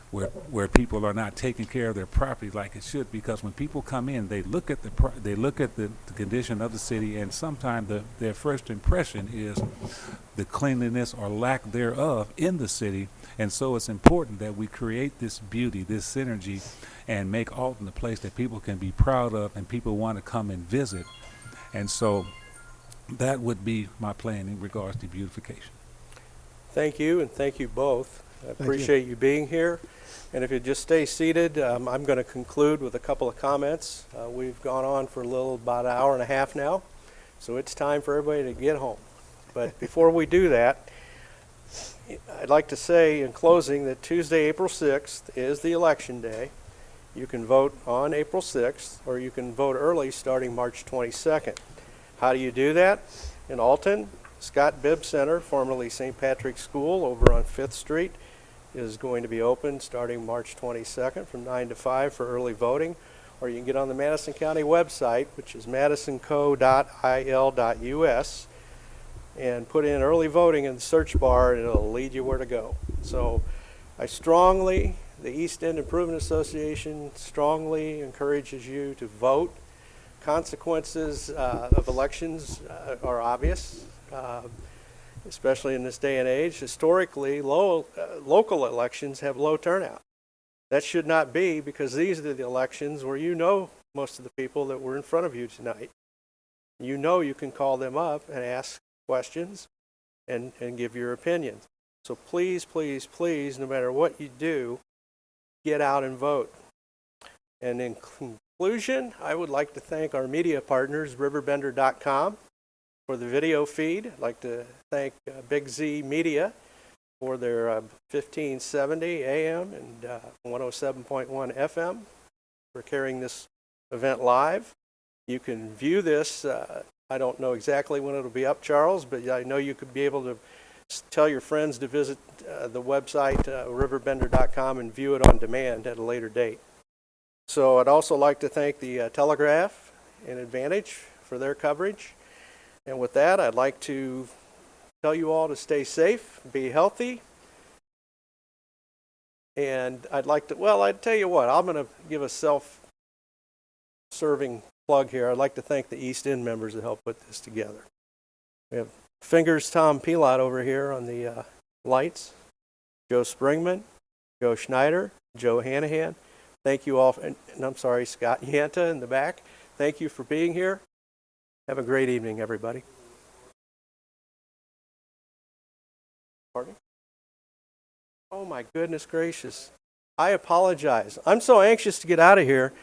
where people are not taking care of their property like it should, because when people come in, they look at the condition of the city, and sometimes their first impression is the cleanliness or lack thereof in the city. And so it's important that we create this beauty, this synergy, and make Alton a place that people can be proud of and people want to come and visit. And so that would be my plan in regards to beautification. Thank you, and thank you both. I you. appreciate you being here. And if you just stay seated, I'm going to conclude with a couple of comments. We've gone on for about an hour and a half now, so it's time for everybody to get home. But before we do that, I'd like to say in closing that Tuesday, April 6th is the election day. You can vote on April 6th, or you can vote early starting March 22nd. How do you do that? In Alton, Scott Bibb Center, formerly St. Patrick's School, over on 5th Street, is going to be open starting March 22nd from 9 to 5 for early voting. Or you can get on the Madison County website, which is madisonco.il.us, and put in early voting in the search bar, and it'll lead you where to go. So the East End Improvement Association strongly encourages you to vote. Consequences of elections are obvious, especially in this day and age. Historically, local elections have low turnout. That should not be, because these are the elections where you know most of the people that were in front of you tonight. You know you can call them up and ask questions and give your opinions. So please, please, please, no matter what you do, get out and vote. And in conclusion, I would like to thank our media partners, RiverBender.com, for the video feed. I'd like to thank Big Z Media for their 1570 AM and 107.1 FM for carrying this event live. You can view this. I don't know exactly when it'll be up, Charles, but I know you could be able to tell your friends to visit the website, RiverBender.com, and view it on demand at a later date. So I'd also like to thank the Telegraph and Advantage for their coverage. And with that, I'd like to tell you all to stay safe, be healthy. And I'd tell you what, I'm going to give a self-serving plug here. I'd like to thank the East End members that helped put this together. We have Fingers Tom Pilot over here on the lights, Joe Springman, Joe Schneider, Joe Hanahan. Thank you all, and I'm sorry, Scott Yanta in the back. Thank you for being here. Have a great evening, everybody. Pardon? Oh my goodness gracious. I apologize. I'm so anxious to get out of here.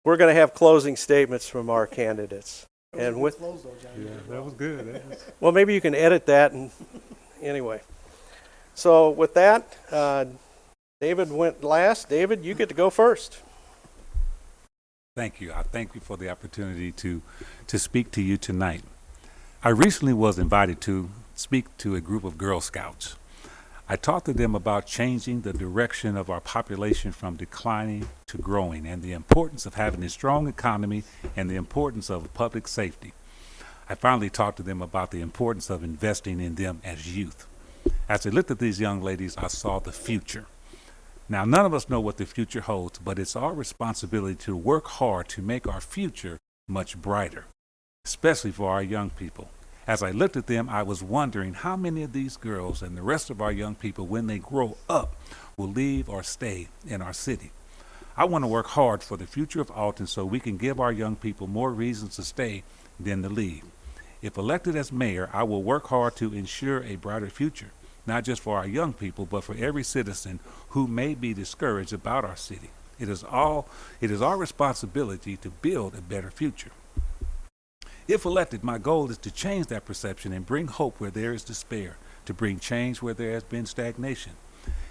We're going to have closing statements from our candidates. And with Yeah, that was good. well, maybe you can edit that, and anyway. So with that, David went last. David, you get to go first. Thank you. I thank you for the opportunity to speak to you tonight. I recently was invited to speak to a group of Girl Scouts. I talked to them about changing the direction of our population from declining to growing, and the importance of having a strong economy and the importance of public safety. I finally talked to them about the importance of investing in them as youth. As I looked at these young ladies, I saw the future. Now, none of us know what the future holds, but it's our responsibility to work hard to make our future much brighter, especially for our young people. As I looked at them, I was wondering how many of these girls and the rest of our young people, when they grow up, will leave or stay in our city. I want to work hard for the future of Alton so we can give our young people more reasons to stay than to leave. If elected as mayor, I will work hard to ensure a brighter future, not just for our young people, but for every citizen who may be discouraged about our city. It is our responsibility to build a better future. If elected, my goal is to change that perception and bring hope where there is despair, to bring change where there has been stagnation.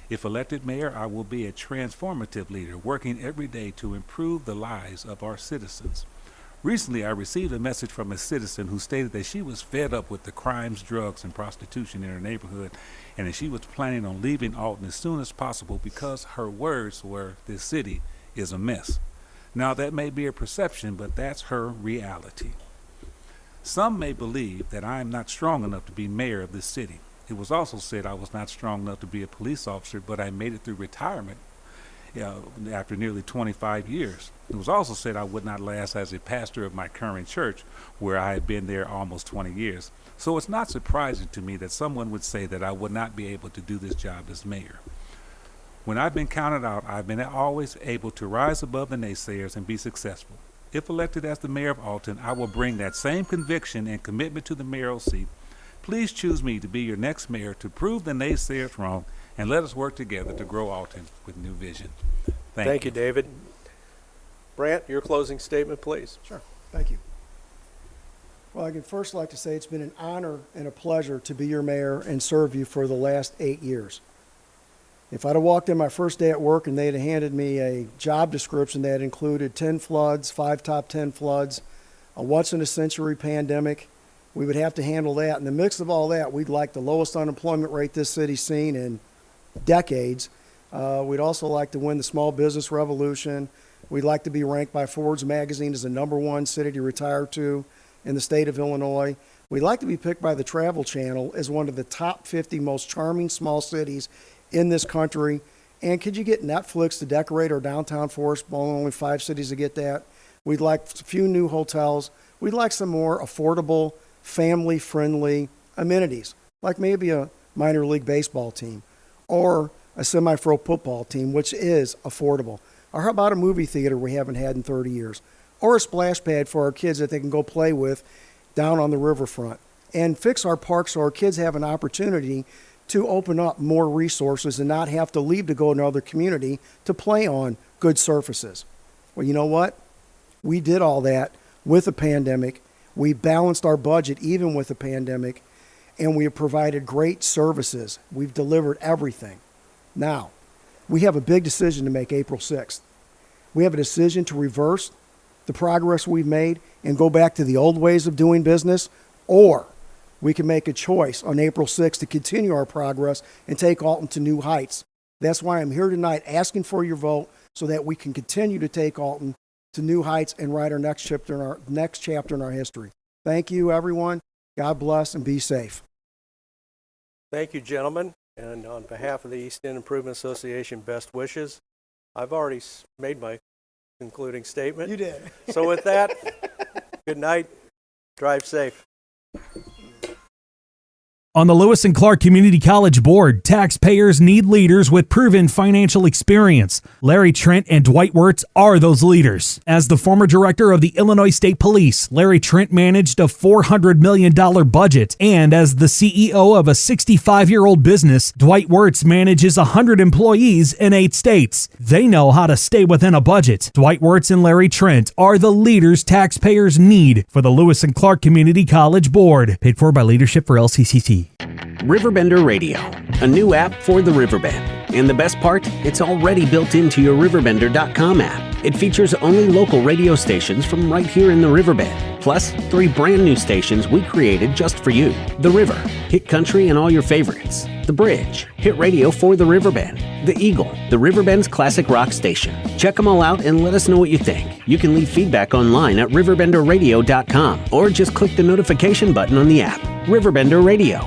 If elected mayor, I will be a transformative leader, working every day to improve the lives of our citizens. Recently, I received a message from a citizen who stated that she was fed up with the crimes, drugs, and prostitution in her neighborhood, and that she was planning on leaving Alton as soon as possible because her words were, "This city is a mess." Now, that may be a perception, but that's her reality. Some may believe that I am not strong enough to be mayor of this city. It was also said I was not strong enough to be a police officer, but I made it through retirement after nearly 25 years. It was also said I would not last as a pastor of my current church, where I had been there almost 20 years. So it's not surprising to me that someone would say that I would not be able to do this job as mayor. When I've been counted out, I've been always able to rise above the naysayers and be successful. If elected as the mayor of Alton, I will bring that same conviction and commitment to the mayoral seat. Please choose me to be your next mayor to prove the naysayers wrong, and let us work together to grow Alton with new vision. Thank you, David. Brant, your closing statement, please. Sure. Thank you. Well, I'd first like to say it's been an honor and a pleasure to be your mayor and serve you for the last 8 years. If I'd have walked in my first day at work and they'd have handed me a job description that included 10 floods, 5 top 10 floods, a once-in-a-century pandemic, we would have to handle that. In the mix of all that, we'd like the lowest unemployment rate this city's seen in decades. We'd also like to win the small business revolution. We'd like to be ranked by Forbes magazine as the #1 city to retire to in the state of Illinois. We'd like to be picked by the Travel Channel as one of the top 50 most charming small cities in this country. And could you get Netflix to decorate our downtown for us? Well, only 5 cities to get that. We'd like a few new hotels. We'd like some more affordable, family-friendly amenities, like maybe a minor league baseball team or a semi-pro football team, which is affordable. Or how about a movie theater we haven't had in 30 years? Or a splash pad for our kids that they can go play with down on the riverfront. And fix our parks so our kids have an opportunity to open up more resources and not have to leave to go to another community to play on good surfaces. Well, you know what? We did all that with a pandemic. We balanced our budget even with a pandemic, and we have provided great services. We've delivered everything. Now, we have a big decision to make April 6th. We have a decision to reverse the progress we've made and go back to the old ways of doing business, or we can make a choice on April 6th to continue our progress and take Alton to new heights. That's why I'm here tonight asking for your vote so that we can continue to take Alton to new heights and write our next chapter in our history. Thank you, everyone. God bless and be safe. Thank you, gentlemen. And on behalf of the East End Improvement Association, best wishes. I've already made my concluding statement. You did. So with that, good night. Drive safe. On the Lewis and Clark Community College Board, taxpayers need leaders with proven financial experience. Larry Trent and Dwight Wirtz are those leaders. As the former director of the Illinois State Police, Larry Trent managed a $400 million budget. And as the CEO of a 65-year-old business, Dwight Wirtz manages 100 employees in 8 states. They know how to stay within a budget. Dwight Wirtz and Larry Trent are the leaders taxpayers need for the Lewis and Clark Community College Board. Paid for by Leadership for LCCC. RiverBender Radio, a new app for the Riverbend. And the best part, it's already built into your RiverBender.com app. It features only local radio stations from right here in the Riverbend, plus 3 brand new stations we created just for you. The River, Hit Country and all your favorites. The Bridge, hit radio for the Riverbend. The Eagle, the Riverbend's classic rock station. Check them all out and let us know what you think. You can leave feedback online at RiverBenderRadio.com or just click the notification button on the app. RiverBender Radio.